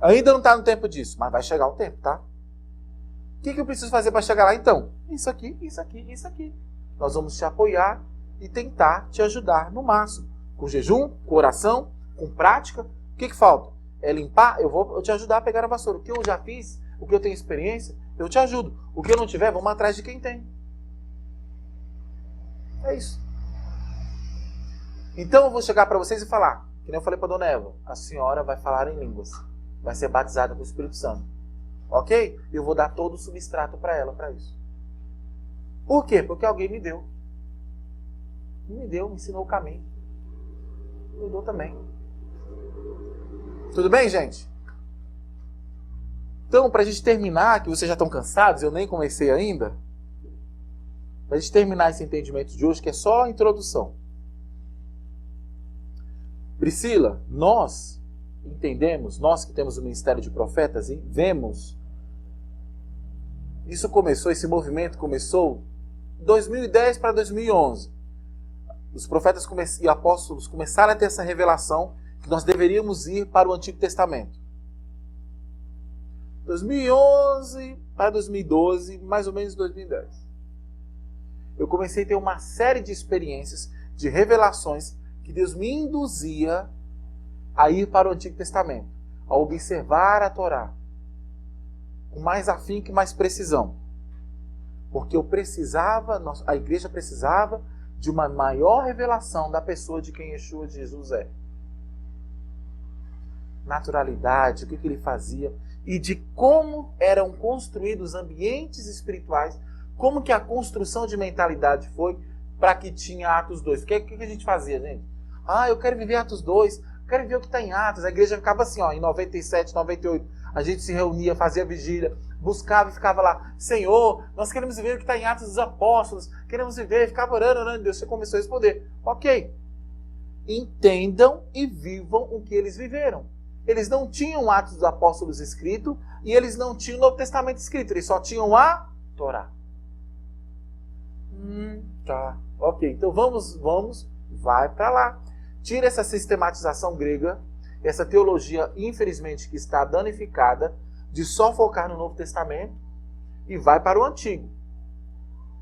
Ainda não está no tempo disso, mas vai chegar o tempo, tá? O que eu preciso fazer para chegar lá então? Isso aqui, isso aqui, isso aqui. Nós vamos te apoiar e tentar te ajudar no máximo. Com jejum, com oração, com prática. O que falta? É limpar? Eu vou te ajudar a pegar a vassoura. O que eu já fiz, o que eu tenho experiência, eu te ajudo. O que eu não tiver, vamos atrás de quem tem. É isso. Então eu vou chegar para vocês e falar, que nem eu falei para a dona Eva, a senhora vai falar em línguas. Vai ser batizada com o Espírito Santo. Ok? Eu vou dar todo o substrato para ela, para isso. Por quê? Porque alguém me deu. Me ensinou o caminho. Eu dou também. Tudo bem, gente? Então, para a gente terminar, que vocês já estão cansados, eu nem comecei ainda, para a gente terminar esse entendimento de hoje, que é só a introdução. Priscila, nós entendemos, nós que temos o ministério de profetas, e vemos, esse movimento começou em 2010 para 2011. Os profetas e apóstolos começaram a ter essa revelação que nós deveríamos ir para o Antigo Testamento. 2011 para 2012, mais ou menos 2010. Eu comecei a ter uma série de experiências, de revelações, que Deus me induzia a ir para o Antigo Testamento, a observar a Torá, com mais afinco e mais precisão. Porque a igreja precisava de uma maior revelação da pessoa de quem Yeshua de Jesus é. Naturalidade, o que ele fazia, e de como eram construídos ambientes espirituais, como que a construção de mentalidade foi para que tinha Atos 2. O que a gente fazia, gente? Eu quero viver Atos 2, quero ver o que está em Atos. A igreja ficava assim, em 97, 98, a gente se reunia, fazia vigília, buscava e ficava lá, Senhor, nós queremos viver o que está em Atos dos Apóstolos, queremos viver, ficava orando, Deus, você começou a responder. Ok. Entendam e vivam o que eles viveram. Eles não tinham Atos dos Apóstolos escrito e eles não tinham o Novo Testamento escrito, eles só tinham a Torá. Tá. Ok, então vamos, vai para lá. Tira essa sistematização grega, essa teologia, infelizmente, que está danificada, de só focar no Novo Testamento e vai para o Antigo.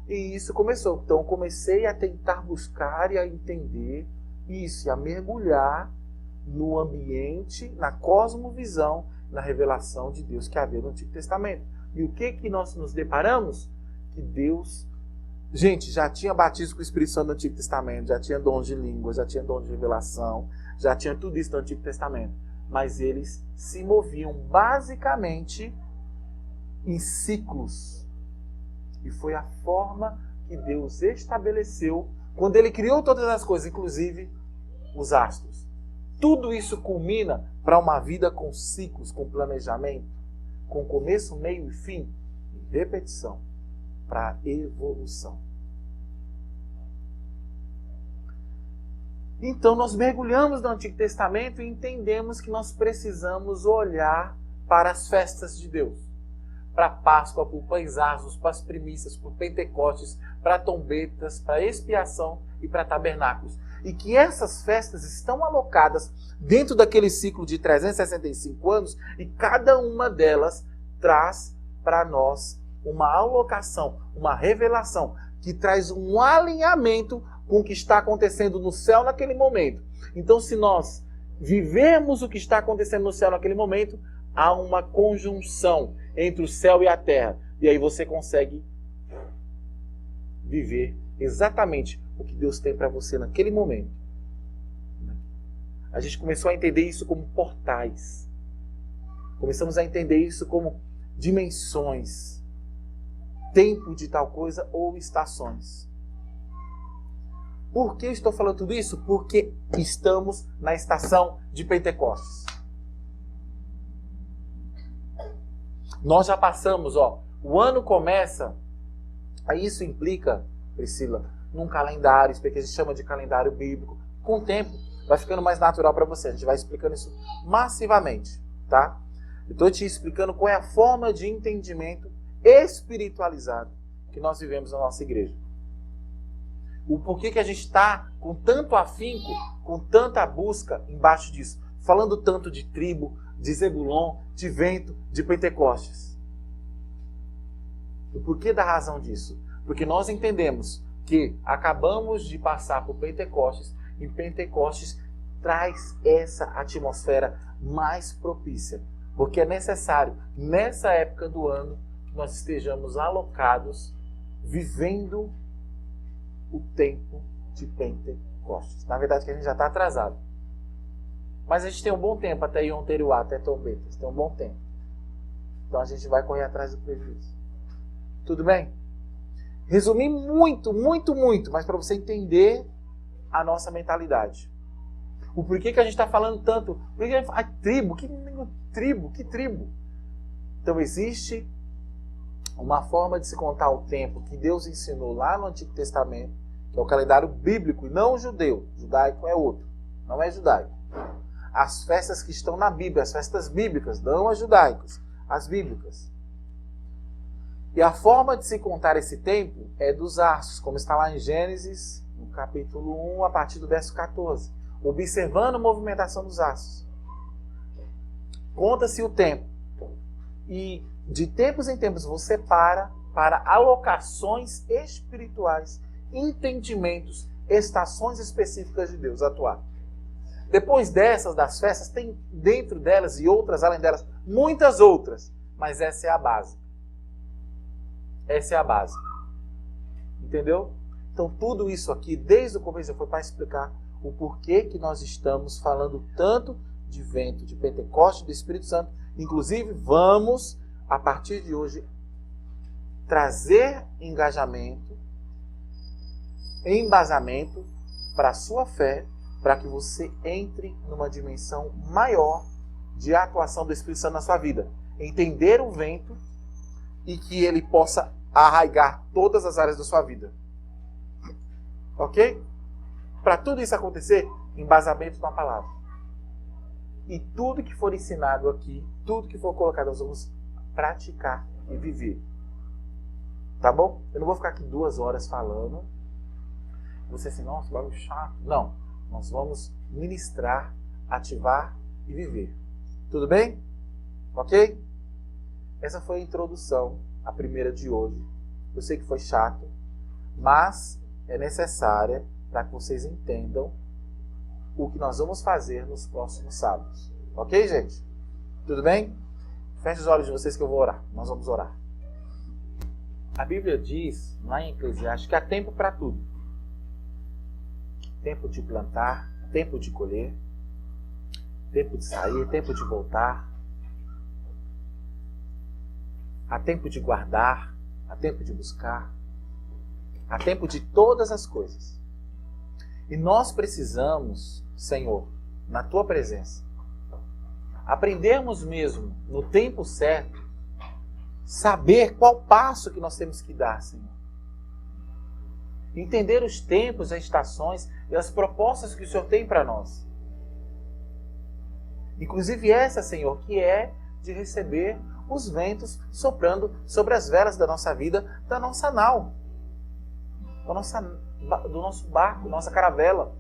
E isso começou. Então comecei a tentar buscar e a entender isso, e a mergulhar no ambiente, na cosmovisão, na revelação de Deus que havia no Antigo Testamento. E o que nós nos deparamos? Que Deus... Gente, já tinha batismo com o Espírito Santo no Antigo Testamento, já tinha dons de língua, já tinha dons de revelação, já tinha tudo isso no Antigo Testamento. Mas eles se moviam basicamente em ciclos. E foi a forma que Deus estabeleceu quando Ele criou todas as coisas, inclusive os astros. Tudo isso culmina para uma vida com ciclos, com planejamento, com começo, meio e fim, e repetição, para evolução. Então nós mergulhamos no Antigo Testamento e entendemos que nós precisamos olhar para as festas de Deus. Para a Páscoa, para o pães asmos, para as primícias, para o Pentecostes, para trombetas, para expiação e para tabernáculos. E que essas festas estão alocadas dentro daquele ciclo de 365 anos e cada uma delas traz para nós uma alocação, uma revelação que traz um alinhamento com o que está acontecendo no céu naquele momento. Então, se nós vivemos o que está acontecendo no céu naquele momento, há uma conjunção entre o céu e a terra. E aí você consegue viver exatamente o que Deus tem para você naquele momento. A gente começou a entender isso como portais. Começamos a entender isso como dimensões. Tempo de tal coisa ou estações. Por que eu estou falando tudo isso? Porque estamos na estação de Pentecostes. Nós já passamos, o ano começa, aí isso implica, Priscila, num calendário, que a gente chama de calendário bíblico. Com o tempo, vai ficando mais natural para você. A gente vai explicando isso massivamente, tá? Eu estou te explicando qual é a forma de entendimento espiritualizado que nós vivemos na nossa igreja. O porquê que a gente está com tanto afinco, com tanta busca embaixo disso, falando tanto de tribo, de Zebulon, de vento, de Pentecostes. O porquê da razão disso? Porque nós entendemos que acabamos de passar por Pentecostes e Pentecostes traz essa atmosfera mais propícia. Porque é necessário, nessa época do ano, que nós estejamos alocados, vivendo o tempo de Pentecostes. Na verdade, que a gente já está atrasado. Mas a gente tem um bom tempo até Yom Teruah, até trombetas. Tem um bom tempo. Então a gente vai correr atrás do prejuízo. Tudo bem? Resumi muito, mas para você entender a nossa mentalidade. O porquê que a gente está falando tanto. Porque a tribo, que tribo? Então existe uma forma de se contar o tempo que Deus ensinou lá no Antigo Testamento, que é o calendário bíblico e não o judeu. O judaico é outro, não é judaico. As festas que estão na Bíblia, as festas bíblicas, não as judaicas, as bíblicas. E a forma de se contar esse tempo é dos astros, como está lá em Gênesis, no capítulo 1, a partir do verso 14. Observando a movimentação dos astros. Conta-se o tempo. E de tempos em tempos você para alocações espirituais, entendimentos, estações específicas de Deus atuar. Depois dessas, das festas, tem dentro delas e outras, além delas, muitas outras. Mas essa é a base. Essa é a base. Entendeu? Então tudo isso aqui, desde o começo, foi para explicar o porquê que nós estamos falando tanto de vento, de Pentecostes, do Espírito Santo. Inclusive, vamos, a partir de hoje, trazer engajamento, embasamento para a sua fé, para que você entre numa dimensão maior de atuação do Espírito Santo na sua vida. Entender o vento e que ele possa arraigar todas as áreas da sua vida. Ok? Para tudo isso acontecer, embasamento na palavra. E tudo que for ensinado aqui, tudo que for colocado, nós vamos praticar e viver. Tá bom? Eu não vou ficar aqui 2 horas falando. Você assim, nossa, bagulho chato. Não. Nós vamos ministrar, ativar e viver. Tudo bem? Ok? Essa foi a introdução, a primeira de hoje. Eu sei que foi chato, mas é necessária para que vocês entendam o que nós vamos fazer nos próximos sábados. Ok, gente? Tudo bem? Feche os olhos de vocês que eu vou orar. Nós vamos orar. A Bíblia diz, lá em Eclesiastes, que há tempo para tudo. Tempo de plantar, tempo de colher, tempo de sair, tempo de voltar. Há tempo de guardar, há tempo de buscar. Há tempo de todas as coisas. E nós precisamos, Senhor, na Tua presença, aprendermos mesmo, no tempo certo, saber qual passo que nós temos que dar, Senhor. Entender os tempos, as estações e as propostas que o Senhor tem para nós. Inclusive essa, Senhor, que é de receber os ventos soprando sobre as velas da nossa vida, da nossa nau, do nosso barco, nossa caravela,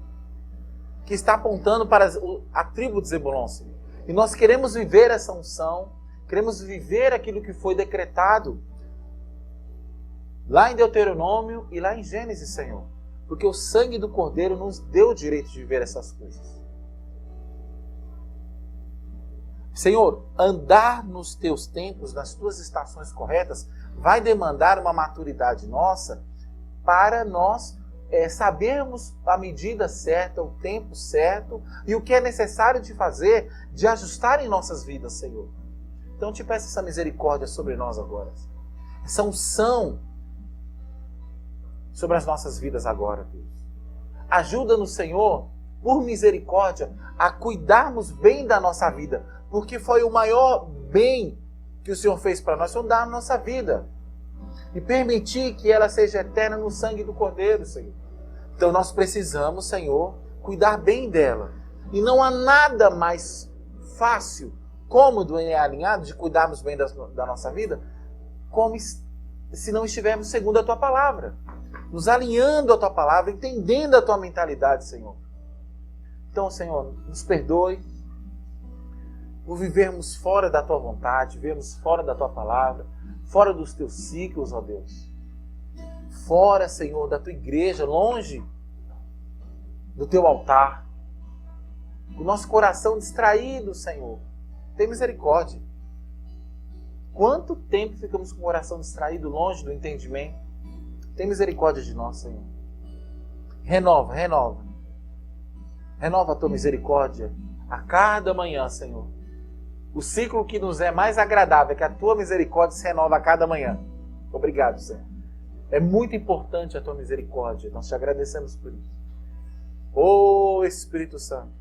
que está apontando para a tribo de Zebulon, Senhor. E nós queremos viver essa unção, queremos viver aquilo que foi decretado lá em Deuteronômio e lá em Gênesis, Senhor. Porque o sangue do Cordeiro nos deu o direito de viver essas coisas. Senhor, andar nos teus tempos, nas tuas estações corretas, vai demandar uma maturidade nossa para nós sabermos a medida certa, o tempo certo e o que é necessário de fazer, de ajustar em nossas vidas, Senhor. Então te peço essa misericórdia sobre nós agora. Essa unção sobre as nossas vidas agora, Deus. Ajuda-nos, Senhor, por misericórdia, a cuidarmos bem da nossa vida, porque foi o maior bem que o Senhor fez para nós, dar a nossa vida. E permitir que ela seja eterna no sangue do Cordeiro, Senhor. Então nós precisamos, Senhor, cuidar bem dela. E não há nada mais fácil, cômodo e alinhado de cuidarmos bem da nossa vida, como se não estivermos segundo a Tua palavra. Nos alinhando à Tua palavra, entendendo a Tua mentalidade, Senhor. Então, Senhor, nos perdoe por vivermos fora da Tua vontade, vivermos fora da Tua palavra, fora dos Teus ciclos, ó Deus. Fora, Senhor, da Tua igreja, longe do Teu altar. O nosso coração distraído, Senhor. Tem misericórdia. Quanto tempo ficamos com o coração distraído, longe do entendimento? Tem misericórdia de nós, Senhor. Renova, renova. Renova a Tua misericórdia a cada manhã, Senhor. O ciclo que nos é mais agradável é que a Tua misericórdia se renova a cada manhã. Obrigado, Senhor. É muito importante a Tua misericórdia. Nós te agradecemos por isso. Ô Espírito Santo,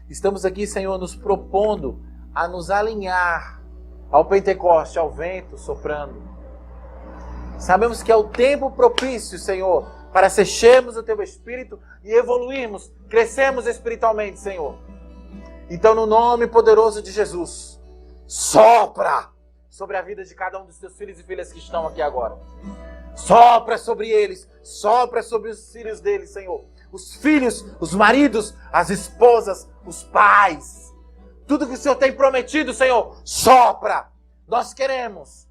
estamos aqui, Senhor, nos propondo a nos alinhar ao Pentecoste, ao vento soprando. Sabemos que é o tempo propício, Senhor, para enchermos o Teu Espírito e evoluirmos, crescermos espiritualmente, Senhor. Então, no nome poderoso de Jesus, sopra sobre a vida de cada um dos Teus filhos e filhas que estão aqui agora. Sopra sobre eles, sopra sobre os filhos deles, Senhor. Os filhos, os maridos, as esposas, os pais. Tudo que o Senhor tem prometido, Senhor, sopra. Nós queremos,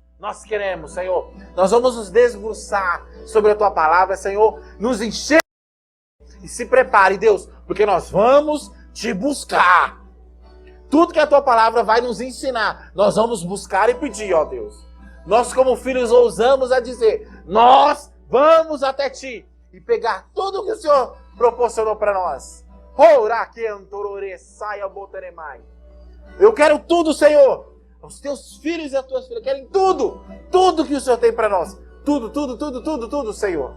Senhor. Nós vamos nos debruçar sobre a Tua palavra, Senhor. Nos encher. E se prepare, Deus, porque nós vamos Te buscar. Tudo que a Tua palavra vai nos ensinar, nós vamos buscar e pedir, ó Deus. Nós, como filhos, ousamos a dizer, nós vamos até Ti e pegar tudo que o Senhor proporcionou para nós. Eu quero tudo, Senhor. Os Teus filhos e as Tuas filhas querem tudo. Tudo que o Senhor tem para nós. Tudo, Senhor.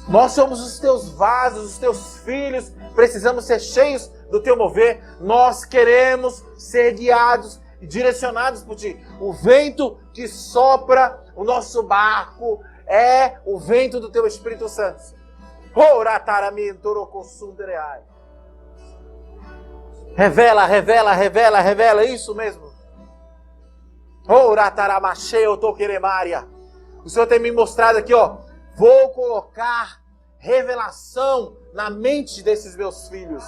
Nós somos os Teus vasos, os Teus filhos. Precisamos ser cheios do Teu mover. Nós queremos ser guiados e direcionados por Ti. O vento que sopra o nosso barco é o vento do Teu Espírito Santo. Revela, revela, revela, revela, isso mesmo. O Senhor tem me mostrado aqui, ó. Vou colocar revelação na mente desses meus filhos.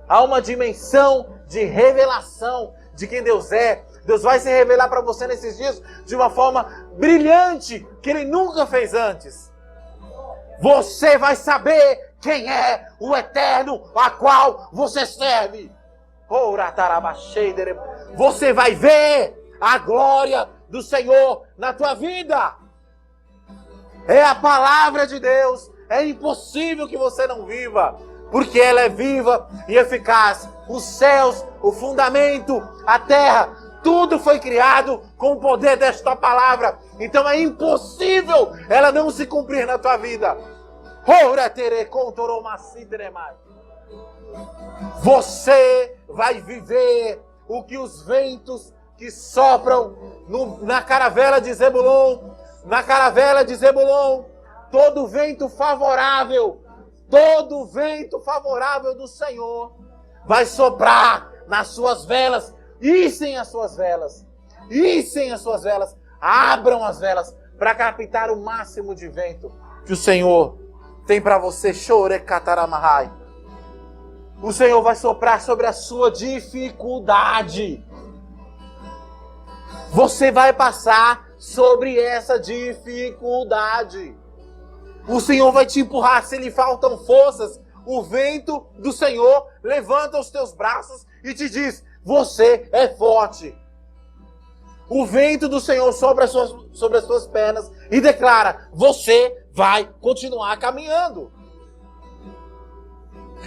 Há uma dimensão de revelação de quem Deus é. Deus vai se revelar para você nesses dias de uma forma brilhante que Ele nunca fez antes. Você vai saber quem é o Eterno a qual você serve. Você vai ver a glória do Senhor na tua vida. É a palavra de Deus. É impossível que você não viva, porque ela é viva e eficaz. Os céus, o fundamento, a terra, tudo foi criado com o poder desta palavra. Então é impossível ela não se cumprir na tua vida. Você vai viver o que os ventos que sopram na caravela de Zebulon, todo vento favorável do Senhor vai soprar nas suas velas. Issem as suas velas. Abram as velas para captar o máximo de vento que o Senhor tem para você. O Senhor vai soprar sobre a sua dificuldade. Você vai passar sobre essa dificuldade. O Senhor vai te empurrar. Se lhe faltam forças, o vento do Senhor levanta os teus braços e te diz: você é forte. O vento do Senhor sobre as suas pernas e declara: você vai continuar caminhando.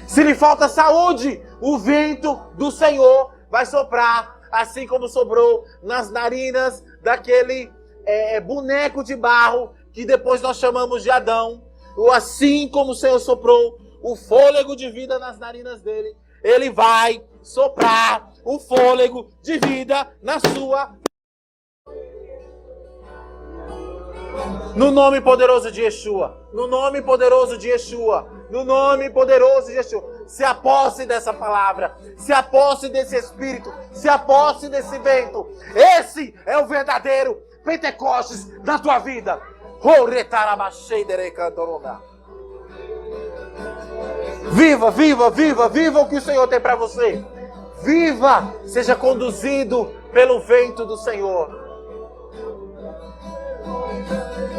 Se lhe falta saúde, o vento do Senhor vai soprar, assim como soprou nas narinas daquele boneco de barro que depois nós chamamos de Adão. Ou assim como o Senhor soprou o fôlego de vida nas narinas dele, Ele vai soprar o fôlego de vida na sua. No nome poderoso de Yeshua. No nome poderoso de Yeshua. No nome poderoso de Yeshua. Se aposse dessa palavra. Se aposse desse Espírito. Se aposse desse vento. Esse é o verdadeiro Pentecostes da tua vida. Viva, viva, viva, viva o que o Senhor tem para você. Viva, seja conduzido pelo vento do Senhor.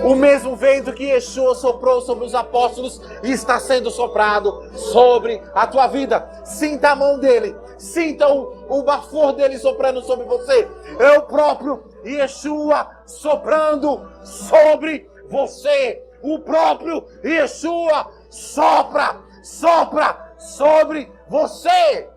O mesmo vento que Yeshua soprou sobre os apóstolos está sendo soprado sobre a tua vida. Sinta a mão dele. Sinta o bafor dele soprando sobre você. É o próprio Yeshua soprando sobre você. O próprio Yeshua sopra sobre você.